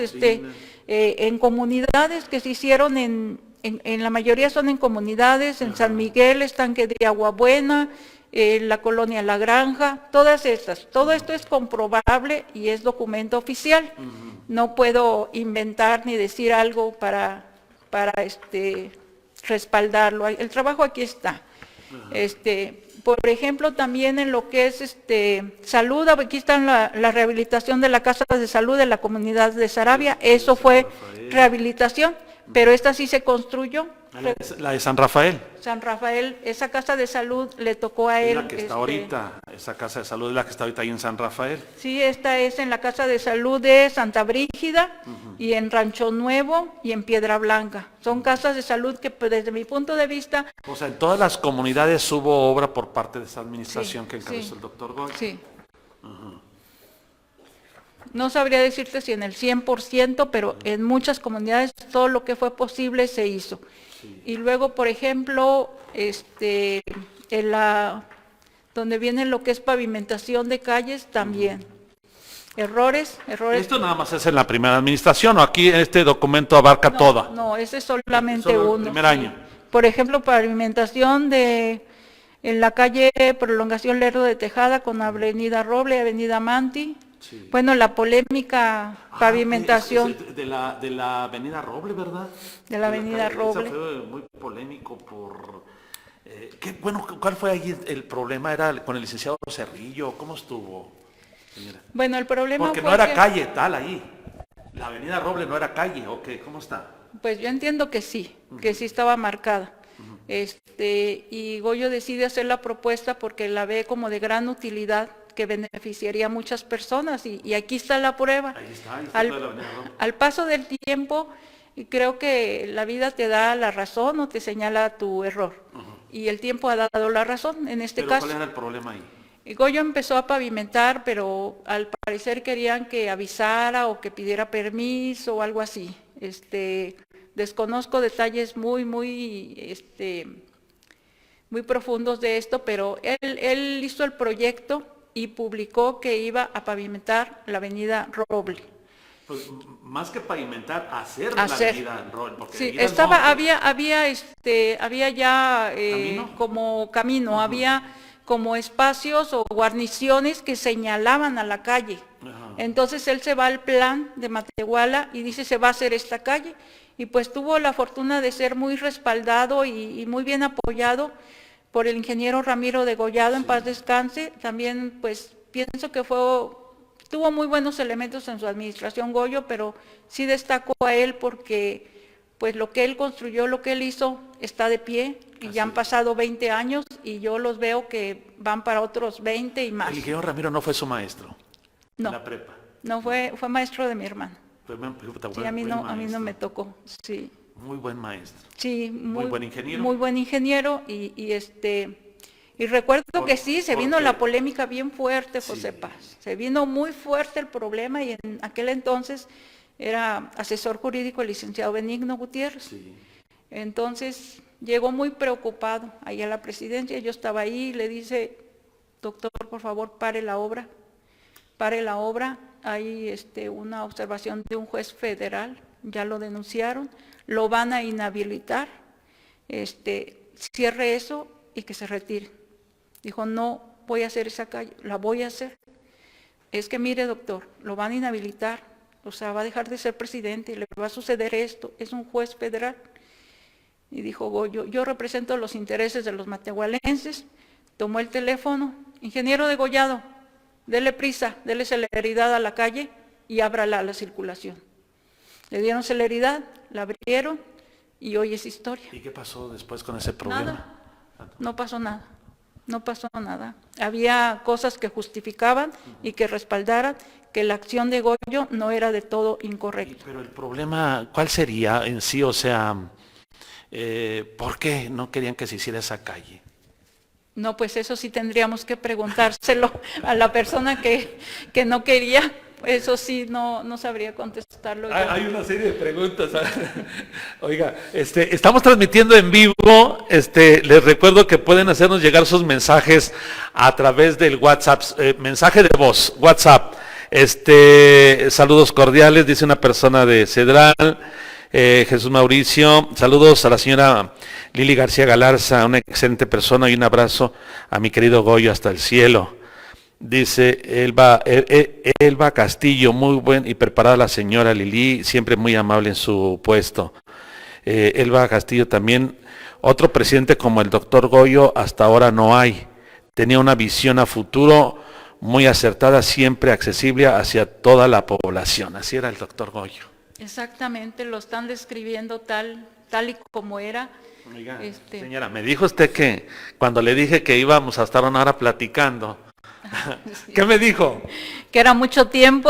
en comunidades que se hicieron en la mayoría son en comunidades, en San Miguel, Estanque de Agua Buena, la colonia La Granja, todas estas. Todo esto es comprobable y es documento oficial. No puedo inventar ni decir algo para respaldarlo. El trabajo aquí está. Por ejemplo, también en lo que es salud, aquí está la rehabilitación de la casa de salud de la comunidad de Saravia, eso fue rehabilitación, pero esta sí se construyó. La de San Rafael. San Rafael, esa casa de salud le tocó a él. La que está ahorita, esa casa de salud es la que está ahorita ahí en San Rafael. Sí, esta es en la casa de salud de Santa Brígida y en Rancho Nuevo y en Piedra Blanca. Son casas de salud que desde mi punto de vista... O sea, en todas las comunidades hubo obra por parte de esa administración que encabezó el doctor Goy. Sí. No sabría decirte si en el 100%, pero en muchas comunidades todo lo que fue posible se hizo. Sí. Y luego, por ejemplo, donde viene lo que es pavimentación de calles, también. Errores. Esto nada más es en la primera administración, ¿o aquí este documento abarca toda? No, ese es solamente uno. El primer año. Por ejemplo, pavimentación en la calle Prolongación Lerdo de Tejada con Avenida Roble y Avenida Manti. Sí. Bueno, la polémica pavimentación. De la Avenida Roble, ¿verdad? De la Avenida Roble. Fue muy polémico por... ¿cuál fue ahí el problema? ¿Era con el licenciado Cerrillo? ¿Cómo estuvo, señora? Bueno, el problema porque no era calle tal ahí. La Avenida Roble no era calle, ¿o qué? ¿Cómo está? Pues yo entiendo que sí estaba marcada. Y Goyo decide hacer la propuesta porque la ve como de gran utilidad, que beneficiaría a muchas personas, y aquí está la prueba. Ahí está al paso del tiempo, creo que la vida te da la razón o te señala tu error, y el tiempo ha dado la razón en este caso. ¿Cuál era el problema ahí? Goyo empezó a pavimentar, pero al parecer querían que avisara o que pidiera permiso o algo así. Desconozco detalles muy profundos de esto, pero él hizo el proyecto y publicó que iba a pavimentar la Avenida Roble. Pues más que pavimentar, hacer la Avenida Roble. Porque sí, había ya como camino, había como espacios o guarniciones que señalaban a la calle. Entonces él se va al plan de Matehuala y dice se va a hacer esta calle, y pues tuvo la fortuna de ser muy respaldado y muy bien apoyado por el ingeniero Ramiro Degollado, en paz descanse. También pues pienso que tuvo muy buenos elementos en su administración Goyo, pero sí destaco a él porque pues lo que él construyó, lo que él hizo está de pie, y ya han pasado 20 años y yo los veo que van para otros 20 y más. ¿El ingeniero Ramiro no fue su maestro? No, en la prepa. No, fue maestro de mi hermano. Sí, a mí no me tocó, sí. Muy buen maestro. Sí, muy buen ingeniero. Muy buen ingeniero, y recuerdo que sí, se vino la polémica bien fuerte, José Paz. Se vino muy fuerte el problema, y en aquel entonces era asesor jurídico el licenciado Benigno Gutiérrez. Sí. Entonces llegó muy preocupado ahí a la presidencia, yo estaba ahí, le dice, doctor, por favor, pare la obra. Hay una observación de un juez federal, ya lo denunciaron, lo van a inhabilitar, cierre eso y que se retire. Dijo, no voy a hacer esa calle, la voy a hacer. Es que mire, doctor, lo van a inhabilitar, o sea, va a dejar de ser presidente, le va a suceder esto, es un juez federal. Y dijo Goyo, yo represento los intereses de los matehualenses. Tomó el teléfono, ingeniero Degollado, dele prisa, dele celeridad a la calle y ábrala a la circulación. Le dieron celeridad, la abrieron y hoy es historia. ¿Y qué pasó después con ese problema? Nada, no pasó nada. no pasó nada. Había cosas que justificaban y que respaldaran que la acción de Goyo no era de todo incorrecta. Pero el problema, ¿cuál sería en sí? O sea, ¿por qué no querían que se hiciera esa calle? No, pues eso sí tendríamos que preguntárselo a la persona que no quería. Eso sí, no sabría contestarlo yo. Hay una serie de preguntas. Oiga, estamos transmitiendo en vivo. Les recuerdo que pueden hacernos llegar sus mensajes a través del WhatsApp, mensaje de voz, WhatsApp. Saludos cordiales, dice una persona de Cedral. Jesús Mauricio, saludos a la señora Lili García Galarza, una excelente persona, y un abrazo a mi querido Goyo hasta el cielo. Dice Elba Castillo, muy buen y preparada la señora Lili, siempre muy amable en su puesto. Elba Castillo también, otro presidente como el doctor Goyo hasta ahora no hay. Tenía una visión a futuro muy acertada, siempre accesible hacia toda la población. Así era el doctor Goyo. Exactamente, lo están describiendo tal y como era. Oiga, señora, me dijo usted que cuando le dije que íbamos a estar una hora platicando, sí. ¿Qué me dijo? Que era mucho tiempo.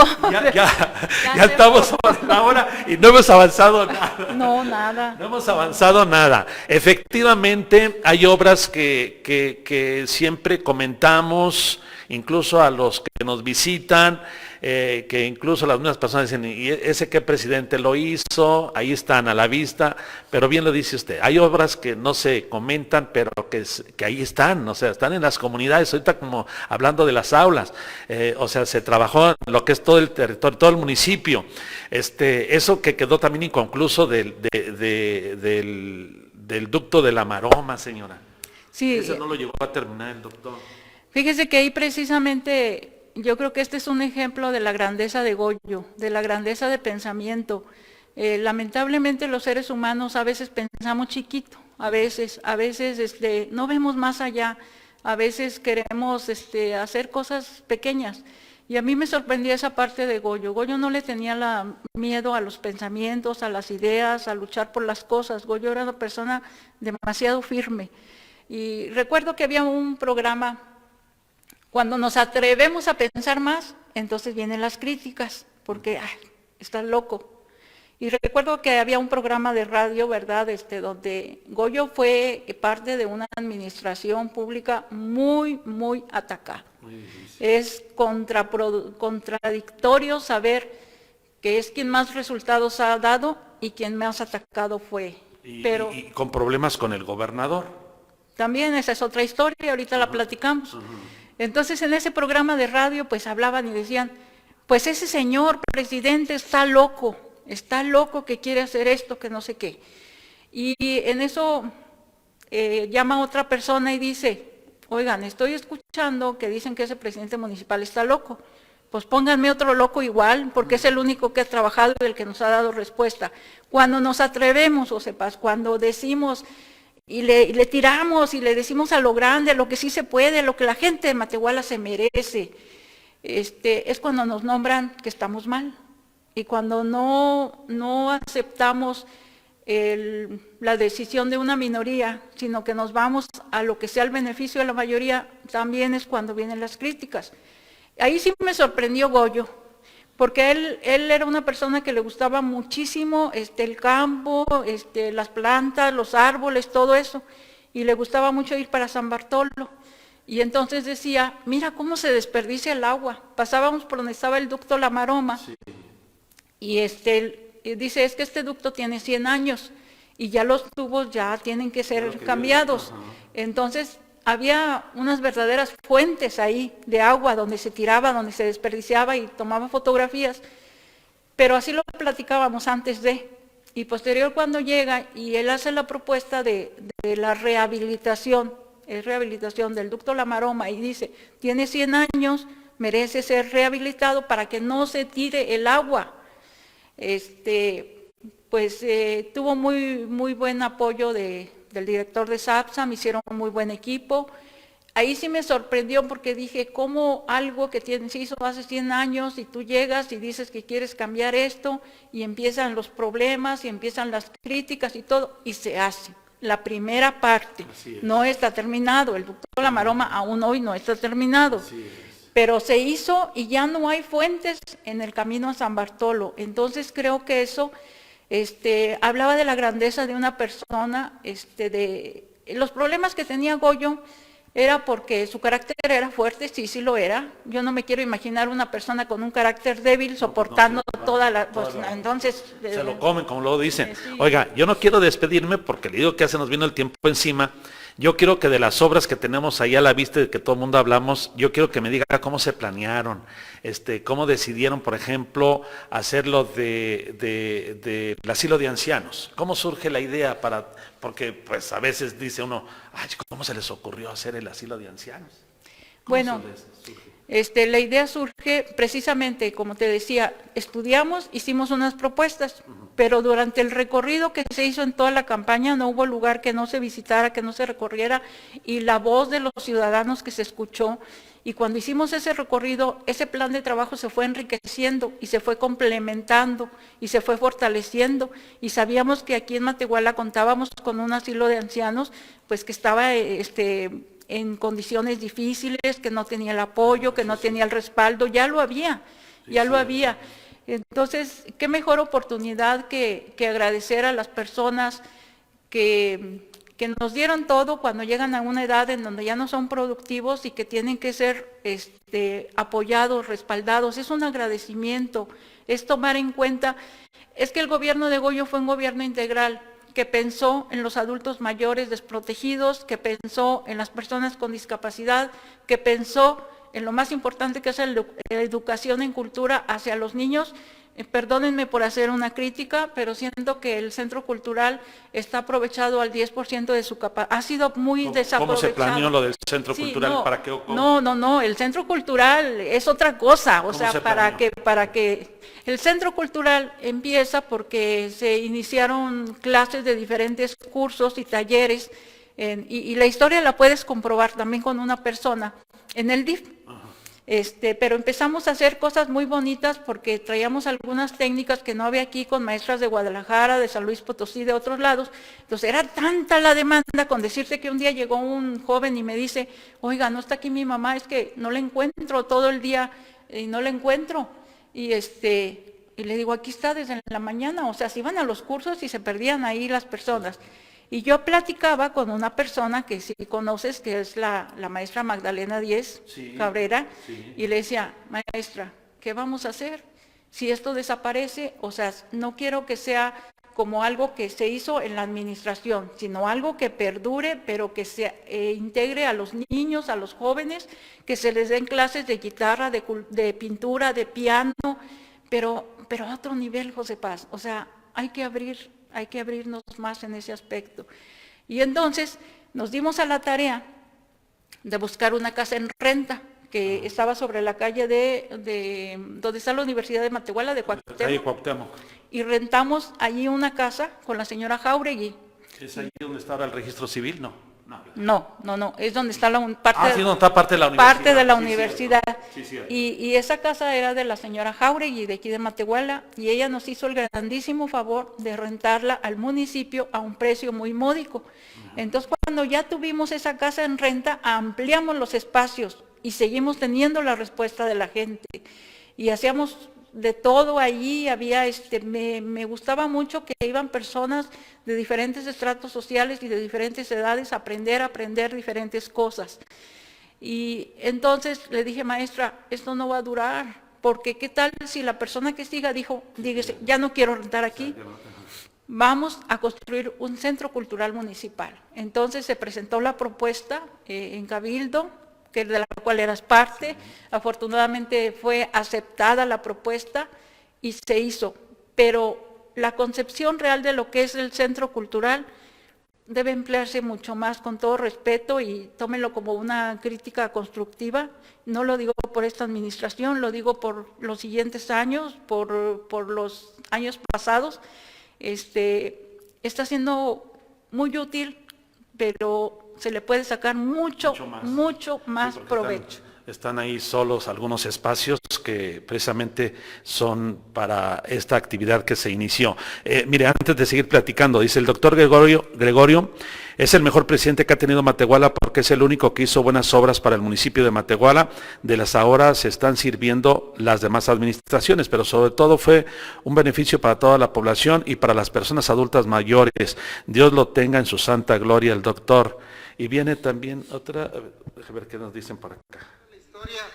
Ya estamos a una hora y no hemos avanzado nada. No, nada. No hemos avanzado nada. Efectivamente, hay obras que siempre comentamos, incluso a los que nos visitan, que incluso las mismas personas dicen, ¿y ese qué presidente lo hizo? Ahí están a la vista, pero bien lo dice usted, hay obras que no se comentan, pero que ahí están, o sea, están en las comunidades, ahorita como hablando de las aulas, o sea, se trabajó en lo que es todo el territorio, todo el municipio, eso que quedó también inconcluso del ducto de la Maroma, señora. Sí. Eso no lo llegó a terminar el doctor. Fíjese que ahí precisamente yo creo que este es un ejemplo de la grandeza de Goyo, de la grandeza de pensamiento. Lamentablemente los seres humanos a veces pensamos chiquito, a veces no vemos más allá, a veces queremos hacer cosas pequeñas. Y a mí me sorprendía esa parte de Goyo. Goyo no le tenía miedo a los pensamientos, a las ideas, a luchar por las cosas. Goyo era una persona demasiado firme. Y recuerdo que había un programa. Cuando nos atrevemos a pensar más, entonces vienen las críticas, porque estás loco. Y recuerdo que había un programa de radio, ¿verdad?, donde Goyo fue parte de una administración pública muy, muy atacada. Es contradictorio saber que es quien más resultados ha dado y quien más atacado fue. Pero y con problemas con el gobernador. También esa es otra historia, ahorita la platicamos. Entonces en ese programa de radio pues hablaban y decían, pues ese señor presidente está loco que quiere hacer esto, que no sé qué. Y en eso llama otra persona y dice, oigan, estoy escuchando que dicen que ese presidente municipal está loco, pues pónganme otro loco igual, porque es el único que ha trabajado y el que nos ha dado respuesta. Cuando nos atrevemos, Josepas, cuando decimos y le tiramos y le decimos a lo grande, lo que sí se puede, lo que la gente de Matehuala se merece, es cuando nos nombran que estamos mal. Y cuando no aceptamos la decisión de una minoría, sino que nos vamos a lo que sea el beneficio de la mayoría, también es cuando vienen las críticas. Ahí sí me sorprendió Goyo, porque él era una persona que le gustaba muchísimo el campo, las plantas, los árboles, todo eso, y le gustaba mucho ir para San Bartolo. Y entonces decía, mira cómo se desperdicia el agua. Pasábamos por donde estaba el ducto La Maroma, sí. Y dice, es que este ducto tiene 100 años, y ya los tubos ya tienen que ser cambiados. Entonces había unas verdaderas fuentes ahí de agua donde se tiraba, donde se desperdiciaba y tomaba fotografías, pero así lo platicábamos antes y posterior cuando llega y él hace la propuesta de la rehabilitación, es rehabilitación del ducto La Maroma y dice, tiene 100 años, merece ser rehabilitado para que no se tire el agua. Tuvo muy buen apoyo del director de SAPSA, me hicieron un muy buen equipo. Ahí sí me sorprendió porque dije, ¿cómo algo que se hizo hace 100 años y tú llegas y dices que quieres cambiar esto y empiezan los problemas y empiezan las críticas y todo, y se hace? la primera parte. No está terminado, el ducto La Maroma aún hoy no está terminado. Pero se hizo y ya no hay fuentes en el camino a San Bartolo. Entonces creo que eso hablaba de la grandeza de una persona, de los problemas que tenía Goyo. Era porque su carácter era fuerte, sí, sí lo era. Yo no me quiero imaginar una persona con un carácter débil soportando toda la... Pues, entonces... Se lo comen, como luego dicen. Sí. Oiga, yo no quiero despedirme porque le digo que ya se nos vino el tiempo encima. Yo quiero que de las obras que tenemos ahí a la vista, de que todo el mundo hablamos, yo quiero que me diga cómo se planearon, cómo decidieron, por ejemplo, hacerlo del asilo de ancianos. ¿Cómo surge la idea porque pues a veces dice uno, ay, ¿cómo se les ocurrió hacer el asilo de ancianos? Bueno, la idea surge precisamente, como te decía, estudiamos, hicimos unas propuestas, pero durante el recorrido que se hizo en toda la campaña no hubo lugar que no se visitara, que no se recorriera, y la voz de los ciudadanos que se escuchó, y cuando hicimos ese recorrido, ese plan de trabajo se fue enriqueciendo y se fue complementando y se fue fortaleciendo, y sabíamos que aquí en Matehuala contábamos con un asilo de ancianos, pues que estaba en condiciones difíciles, que no tenía el apoyo, que no tenía el respaldo, ya lo había. Entonces, qué mejor oportunidad que agradecer a las personas que nos dieron todo cuando llegan a una edad en donde ya no son productivos y que tienen que ser apoyados, respaldados. Es un agradecimiento, es tomar en cuenta, es que el gobierno de Goyo fue un gobierno integral, que pensó en los adultos mayores desprotegidos, que pensó en las personas con discapacidad, que pensó en lo más importante que es la educación en cultura hacia los niños. Perdónenme por hacer una crítica, pero siento que el Centro Cultural está aprovechado al 10% de su capacidad. Ha sido muy desaprovechado. ¿Cómo se planeó lo del Centro Cultural? No, ¿Para qué? No, el Centro Cultural es otra cosa. O sea, para que el Centro Cultural empieza porque se iniciaron clases de diferentes cursos y talleres, y la historia la puedes comprobar también con una persona en el DIF. Pero empezamos a hacer cosas muy bonitas porque traíamos algunas técnicas que no había aquí, con maestras de Guadalajara, de San Luis Potosí, de otros lados. Entonces era tanta la demanda, con decirte que un día llegó un joven y me dice, oiga, no está aquí mi mamá, es que no la encuentro todo el día y no la encuentro. Y le digo, aquí está desde la mañana. O sea, se iban a los cursos y se perdían ahí las personas. Y yo platicaba con una persona que sí conoces, que es la maestra Magdalena Díez Cabrera, y le decía, maestra, ¿qué vamos a hacer? Si esto desaparece, o sea, no quiero que sea como algo que se hizo en la administración, sino algo que perdure, pero que se integre a los niños, a los jóvenes, que se les den clases de guitarra, de pintura, de piano, pero a otro nivel, José Paz. O sea, hay que abrirnos más en ese aspecto. Y entonces nos dimos a la tarea de buscar una casa en renta, que estaba sobre la calle de donde está la Universidad de Matehuala, de Cuauhtémoc. Y rentamos allí una casa con la señora Jauregui. ¿Es ahí donde está ahora el registro civil? No, es donde está donde está parte de la universidad. Parte de la universidad. Sí, y esa casa era de la señora Jauregui, de aquí de Matehuala, y ella nos hizo el grandísimo favor de rentarla al municipio a un precio muy módico. Entonces, cuando ya tuvimos esa casa en renta, ampliamos los espacios y seguimos teniendo la respuesta de la gente. Y hacíamos de todo allí, había, me gustaba mucho que iban personas de diferentes estratos sociales y de diferentes edades a aprender diferentes cosas. Y entonces le dije, maestra, esto no va a durar, porque qué tal si la persona que siga dígase, ya no quiero rentar aquí, vamos a construir un centro cultural municipal. Entonces se presentó la propuesta en Cabildo, de la cual eras parte. Afortunadamente fue aceptada la propuesta y se hizo, pero la concepción real de lo que es el centro cultural debe emplearse mucho más, con todo respeto, y tómenlo como una crítica constructiva. No lo digo por esta administración, lo digo por los siguientes años, por los años pasados. Está siendo muy útil, pero se le puede sacar mucho más provecho. Están ahí solos algunos espacios que precisamente son para esta actividad que se inició. Mire, antes de seguir platicando, dice el doctor Gregorio, es el mejor presidente que ha tenido Matehuala porque es el único que hizo buenas obras para el municipio de Matehuala. De las ahora se están sirviendo las demás administraciones, pero sobre todo fue un beneficio para toda la población y para las personas adultas mayores. Dios lo tenga en su santa gloria, el doctor. Y viene también otra, déjame ver qué nos dicen por acá.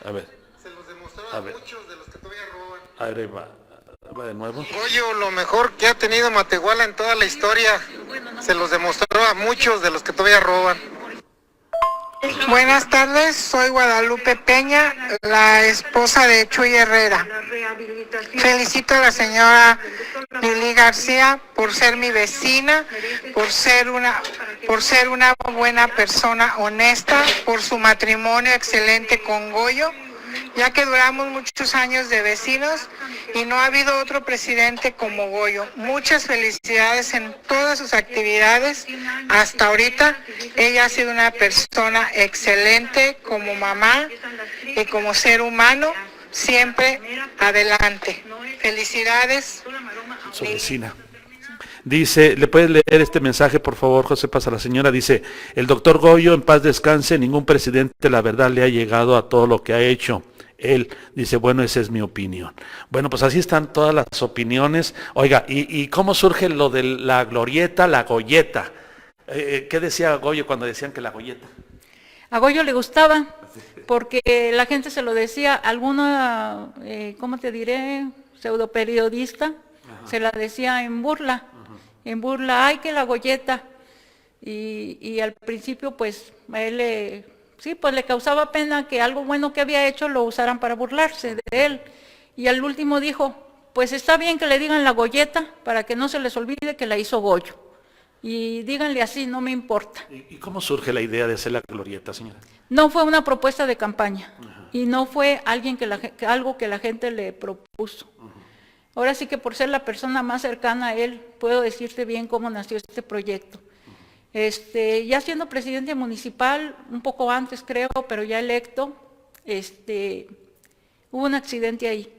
A ver. Se los demostró a muchos de los que todavía roban. A ver, va de nuevo. Goyo, lo mejor que ha tenido Matehuala en toda la historia, se los demostró a muchos de los que todavía roban. Buenas tardes, soy Guadalupe Peña, la esposa de Chuy Herrera. Felicito a la señora Lili García por ser mi vecina, por ser una buena persona honesta, por su matrimonio excelente con Goyo, ya que duramos muchos años de vecinos y no ha habido otro presidente como Goyo. Muchas felicidades en todas sus actividades. Hasta ahorita ella ha sido una persona excelente como mamá y como ser humano. Siempre adelante. Felicidades. Su vecina. Dice, ¿le puedes leer este mensaje, por favor, José Paz, a la señora? Dice, el doctor Goyo, en paz descanse, ningún presidente, la verdad, le ha llegado a todo lo que ha hecho. Él dice, bueno, esa es mi opinión. Bueno, pues así están todas las opiniones. Oiga, ¿y cómo surge lo de la glorieta, la Goyeta? ¿Qué decía Goyo cuando decían que la Goyeta? A Goyo le gustaba, porque la gente se lo decía, alguna, ¿cómo te diré? Pseudoperiodista, se la decía en burla, ay, que la Goyeta. Y al principio, pues, a él le causaba pena que algo bueno que había hecho lo usaran para burlarse de él. Y al último dijo, pues está bien que le digan la Goyeta, para que no se les olvide que la hizo Goyo. Y díganle así, no me importa. ¿Y cómo surge la idea de hacer la glorieta, señora? No fue una propuesta de campaña, y no fue algo que la gente le propuso. Ahora sí que por ser la persona más cercana a él, puedo decirte bien cómo nació este proyecto. Ya siendo presidente municipal, un poco antes creo, pero ya electo, hubo un accidente ahí.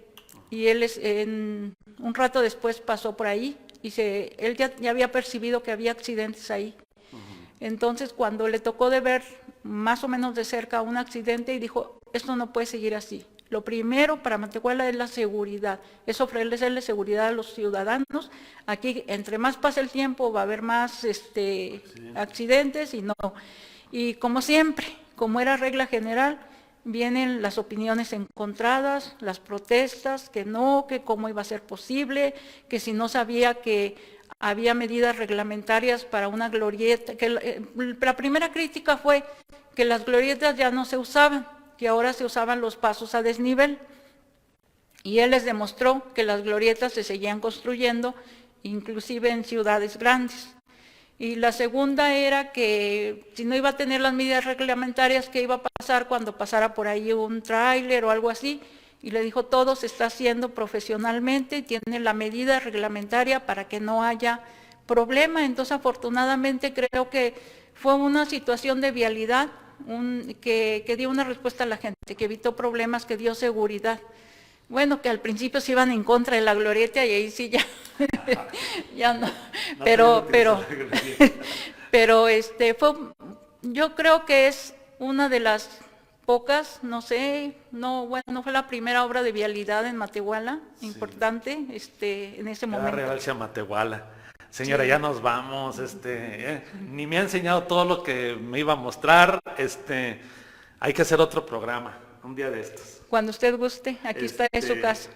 Y él un rato después pasó por ahí y él ya había percibido que había accidentes ahí. Entonces cuando le tocó de ver más o menos de cerca un accidente y dijo, esto no puede seguir así. Lo primero para Matehuala es la seguridad, es ofrecerle seguridad a los ciudadanos. Aquí, entre más pasa el tiempo, va a haber más accidentes y no. Y como siempre, como era regla general, vienen las opiniones encontradas, las protestas, que no, que cómo iba a ser posible, que si no sabía que había medidas reglamentarias para una glorieta. La primera crítica fue que las glorietas ya no se usaban, que ahora se usaban los pasos a desnivel, y él les demostró que las glorietas se seguían construyendo, inclusive en ciudades grandes. Y la segunda era que si no iba a tener las medidas reglamentarias, ¿qué iba a pasar cuando pasara por ahí un tráiler o algo así? Y le dijo, todo se está haciendo profesionalmente y tiene la medida reglamentaria para que no haya problema. Entonces, afortunadamente, creo que fue una situación de vialidad que dio una respuesta a la gente, que evitó problemas, que dio seguridad. Bueno, que al principio se iban en contra de la glorieta y ahí sí ya, ya no. Pero yo creo que es una de las pocas, no sé, no fue la primera obra de vialidad en Matehuala, importante, en ese momento. Realce a Matehuala. Señora, sí. Ya nos vamos, ni me ha enseñado todo lo que me iba a mostrar, hay que hacer otro programa, un día de estos. Cuando usted guste, aquí está en su casa.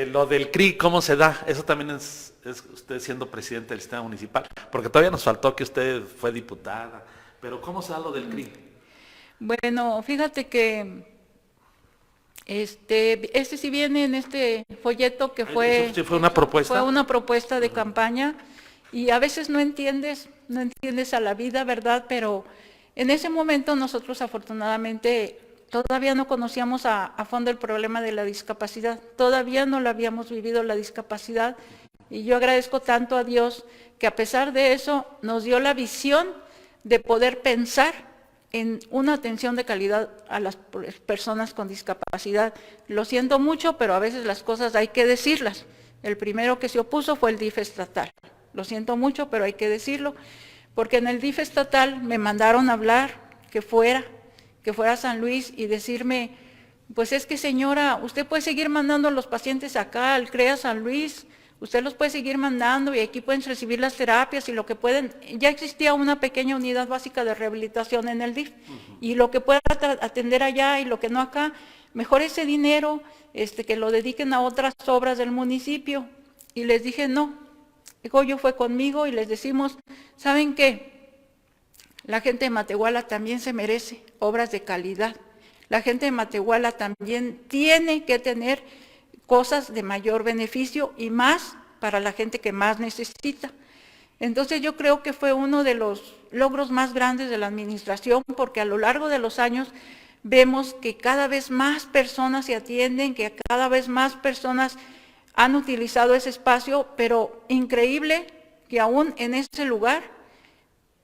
Lo del CRI, ¿cómo se da? Eso también es usted siendo presidente del sistema municipal, porque todavía nos faltó que usted fue diputada, pero ¿cómo se da lo del CRI? Bueno, fíjate que sí viene en este folleto que fue una propuesta. Fue una propuesta de campaña, y a veces no entiendes a la vida, ¿verdad? Pero en ese momento nosotros afortunadamente todavía no conocíamos a fondo el problema de la discapacidad, todavía no lo habíamos vivido la discapacidad, y yo agradezco tanto a Dios que a pesar de eso nos dio la visión de poder pensar en una atención de calidad a las personas con discapacidad. Lo siento mucho, pero a veces las cosas hay que decirlas. El primero que se opuso fue el DIF estatal. Lo siento mucho, pero hay que decirlo, porque en el DIF estatal me mandaron a hablar que fuera a San Luis y decirme, pues es que señora, usted puede seguir mandando a los pacientes acá al CREA San Luis, usted los puede seguir mandando y aquí pueden recibir las terapias y lo que pueden. Ya existía una pequeña unidad básica de rehabilitación en el DIF, y lo que pueda atender allá y lo que no acá, mejor ese dinero que lo dediquen a otras obras del municipio. Y les dije no. Goyo fue conmigo y les decimos, ¿saben qué? La gente de Matehuala también se merece obras de calidad. La gente de Matehuala también tiene que tener cosas de mayor beneficio y más para la gente que más necesita. Entonces yo creo que fue uno de los logros más grandes de la administración, porque a lo largo de los años vemos que cada vez más personas se atienden, que cada vez más personas han utilizado ese espacio, pero increíble que aún en ese lugar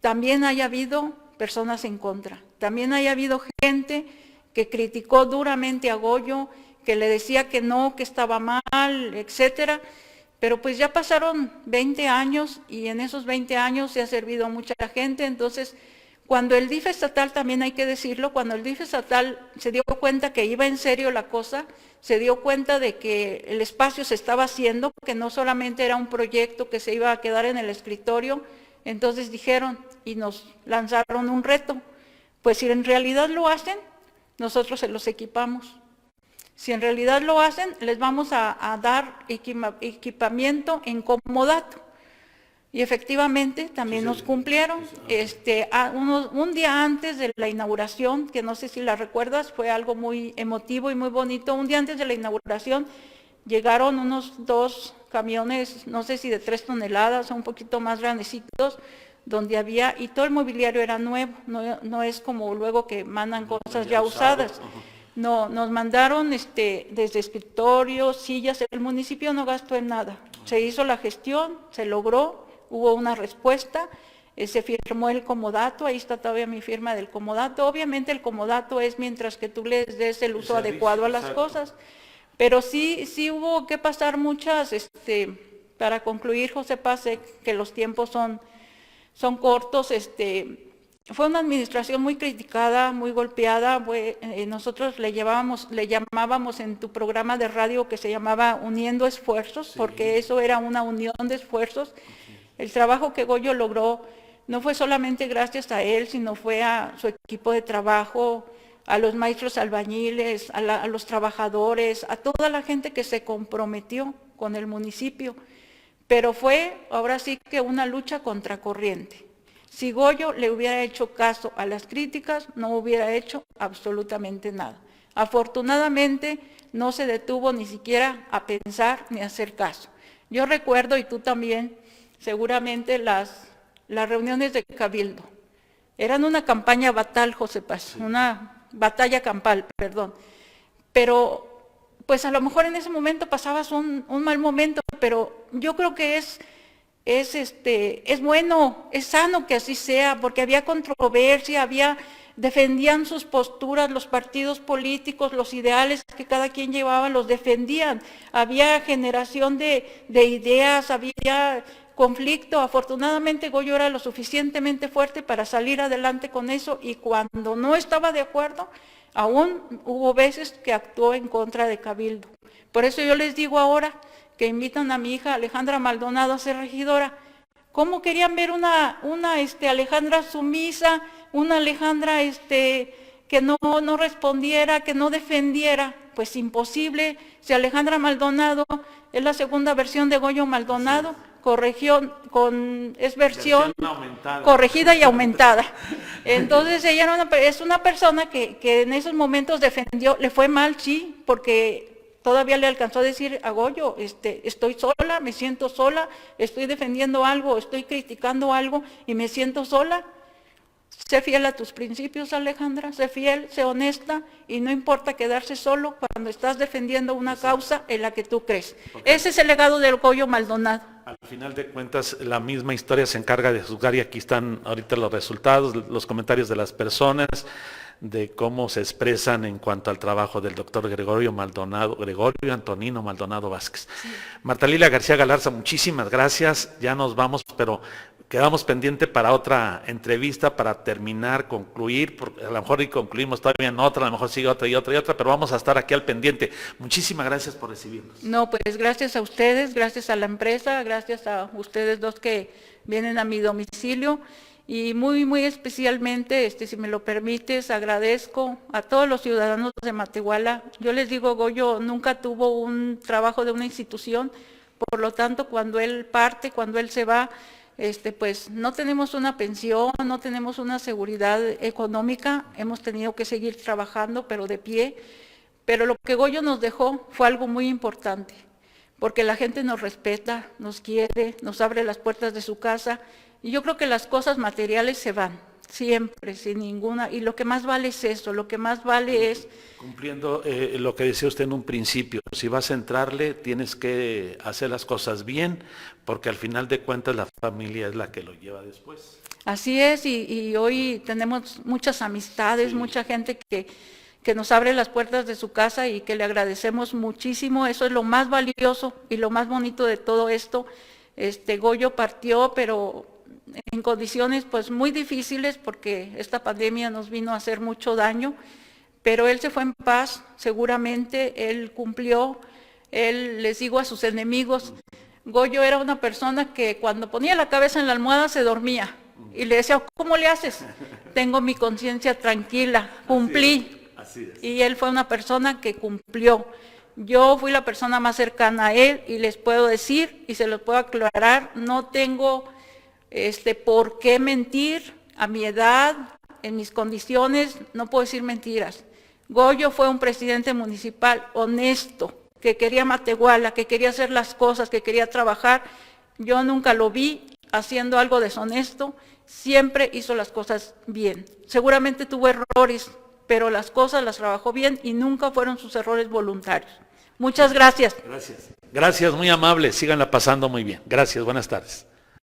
también haya habido personas en contra, también haya habido gente que criticó duramente a Goyo, que le decía que no, que estaba mal, etcétera, pero pues ya pasaron 20 años y en esos 20 años se ha servido a mucha gente. Entonces, cuando el DIF estatal, también hay que decirlo, cuando el DIF estatal se dio cuenta que iba en serio la cosa, se dio cuenta de que el espacio se estaba haciendo, que no solamente era un proyecto que se iba a quedar en el escritorio, entonces dijeron y nos lanzaron un reto, pues si en realidad lo hacen, nosotros se los equipamos. Si en realidad lo hacen, les vamos a dar equipamiento en comodato. Y efectivamente también nos cumplieron. Un día antes de la inauguración, que no sé si la recuerdas, fue algo muy emotivo y muy bonito. Un día antes de la inauguración llegaron unos 2 camiones, no sé si de 3 toneladas o un poquito más grandecitos, donde había, y todo el mobiliario era nuevo, no es como luego que mandan cosas ya usadas. No, nos mandaron desde escritorios, sillas, el municipio no gastó en nada. Se hizo la gestión, se logró, hubo una respuesta, se firmó el comodato, ahí está todavía mi firma del comodato. Obviamente el comodato es mientras que tú les des el uso adecuado a las cosas, pero sí hubo que pasar muchas, para concluir, José Paz, que los tiempos son cortos, fue una administración muy criticada, muy golpeada. Nosotros le llamábamos en tu programa de radio que se llamaba Uniendo Esfuerzos, porque eso era una unión de esfuerzos. El trabajo que Goyo logró no fue solamente gracias a él, sino fue a su equipo de trabajo, a los maestros albañiles, a los trabajadores, a toda la gente que se comprometió con el municipio. Pero fue ahora sí que una lucha contracorriente. Si Goyo le hubiera hecho caso a las críticas, no hubiera hecho absolutamente nada. Afortunadamente no se detuvo ni siquiera a pensar ni a hacer caso. Yo recuerdo, y tú también, seguramente las reuniones de Cabildo. Eran una campaña batal, José Paz, una batalla campal, perdón. Pero pues a lo mejor en ese momento pasabas un mal momento, pero yo creo que es bueno, es sano que así sea, porque había controversia, defendían sus posturas, los partidos políticos, los ideales que cada quien llevaba, los defendían. Había generación de ideas, había conflicto. Afortunadamente Goyo era lo suficientemente fuerte para salir adelante con eso, y cuando no estaba de acuerdo, aún hubo veces que actuó en contra de Cabildo. Por eso yo les digo ahora que invitan a mi hija Alejandra Maldonado a ser regidora. ¿Cómo querían ver una Alejandra sumisa, una Alejandra que no respondiera, que no defendiera? Pues imposible. Si Alejandra Maldonado es la segunda versión de Goyo Maldonado, es versión corregida y aumentada. Entonces ella es una persona que en esos momentos defendió, le fue mal, sí, porque todavía le alcanzó a decir a Goyo, estoy sola, me siento sola, estoy defendiendo algo, estoy criticando algo y me siento sola. Sé fiel a tus principios, Alejandra, sé fiel, sé honesta, y no importa quedarse solo cuando estás defendiendo una causa en la que tú crees. Ese es el legado del Goyo Maldonado. Al final de cuentas, la misma historia se encarga de juzgar y aquí están ahorita los resultados, los comentarios de las personas, de cómo se expresan en cuanto al trabajo del doctor Gregorio Antonino Maldonado Vázquez. Sí. Marta Lilia García Galarza, muchísimas gracias, ya nos vamos, pero quedamos pendiente para otra entrevista, para terminar, concluir, porque a lo mejor y concluimos todavía en otra, a lo mejor sigue otra y otra y otra, pero vamos a estar aquí al pendiente. Muchísimas gracias por recibirnos. No, pues gracias a ustedes, gracias a la empresa, gracias a ustedes dos que vienen a mi domicilio y muy especialmente, si me lo permites, agradezco a todos los ciudadanos de Matehuala. Yo les digo, Goyo nunca tuvo un trabajo de una institución, por lo tanto, cuando él parte, cuando él se va, pues no tenemos una pensión, no tenemos una seguridad económica, hemos tenido que seguir trabajando, pero de pie. Pero lo que Goyo nos dejó fue algo muy importante, porque la gente nos respeta, nos quiere, nos abre las puertas de su casa, y yo creo que las cosas materiales se van, siempre, sin ninguna, y lo que más vale es eso, lo que más vale es... Cumpliendo lo que decía usted en un principio, si vas a entrarle tienes que hacer las cosas bien, porque al final de cuentas la familia es la que lo lleva después. Así es, y hoy tenemos muchas amistades, sí, mucha gente que nos abre las puertas de su casa y que le agradecemos muchísimo, eso es lo más valioso y lo más bonito de todo esto. Goyo partió, pero en condiciones pues muy difíciles porque esta pandemia nos vino a hacer mucho daño, pero él se fue en paz, seguramente, él cumplió, él, les digo a sus enemigos, Goyo era una persona que cuando ponía la cabeza en la almohada se dormía y le decía, ¿cómo le haces? Tengo mi conciencia tranquila, cumplí. Así es. Y él fue una persona que cumplió. Yo fui la persona más cercana a él y les puedo decir y se los puedo aclarar, no tengo por qué mentir a mi edad, en mis condiciones, no puedo decir mentiras. Goyo fue un presidente municipal honesto, que quería Matehuala, que quería hacer las cosas, que quería trabajar. Yo nunca lo vi haciendo algo deshonesto, siempre hizo las cosas bien. Seguramente tuvo errores, pero las cosas las trabajó bien y nunca fueron sus errores voluntarios. Muchas gracias. Gracias. Gracias, muy amable. Síganla pasando muy bien. Gracias, buenas tardes.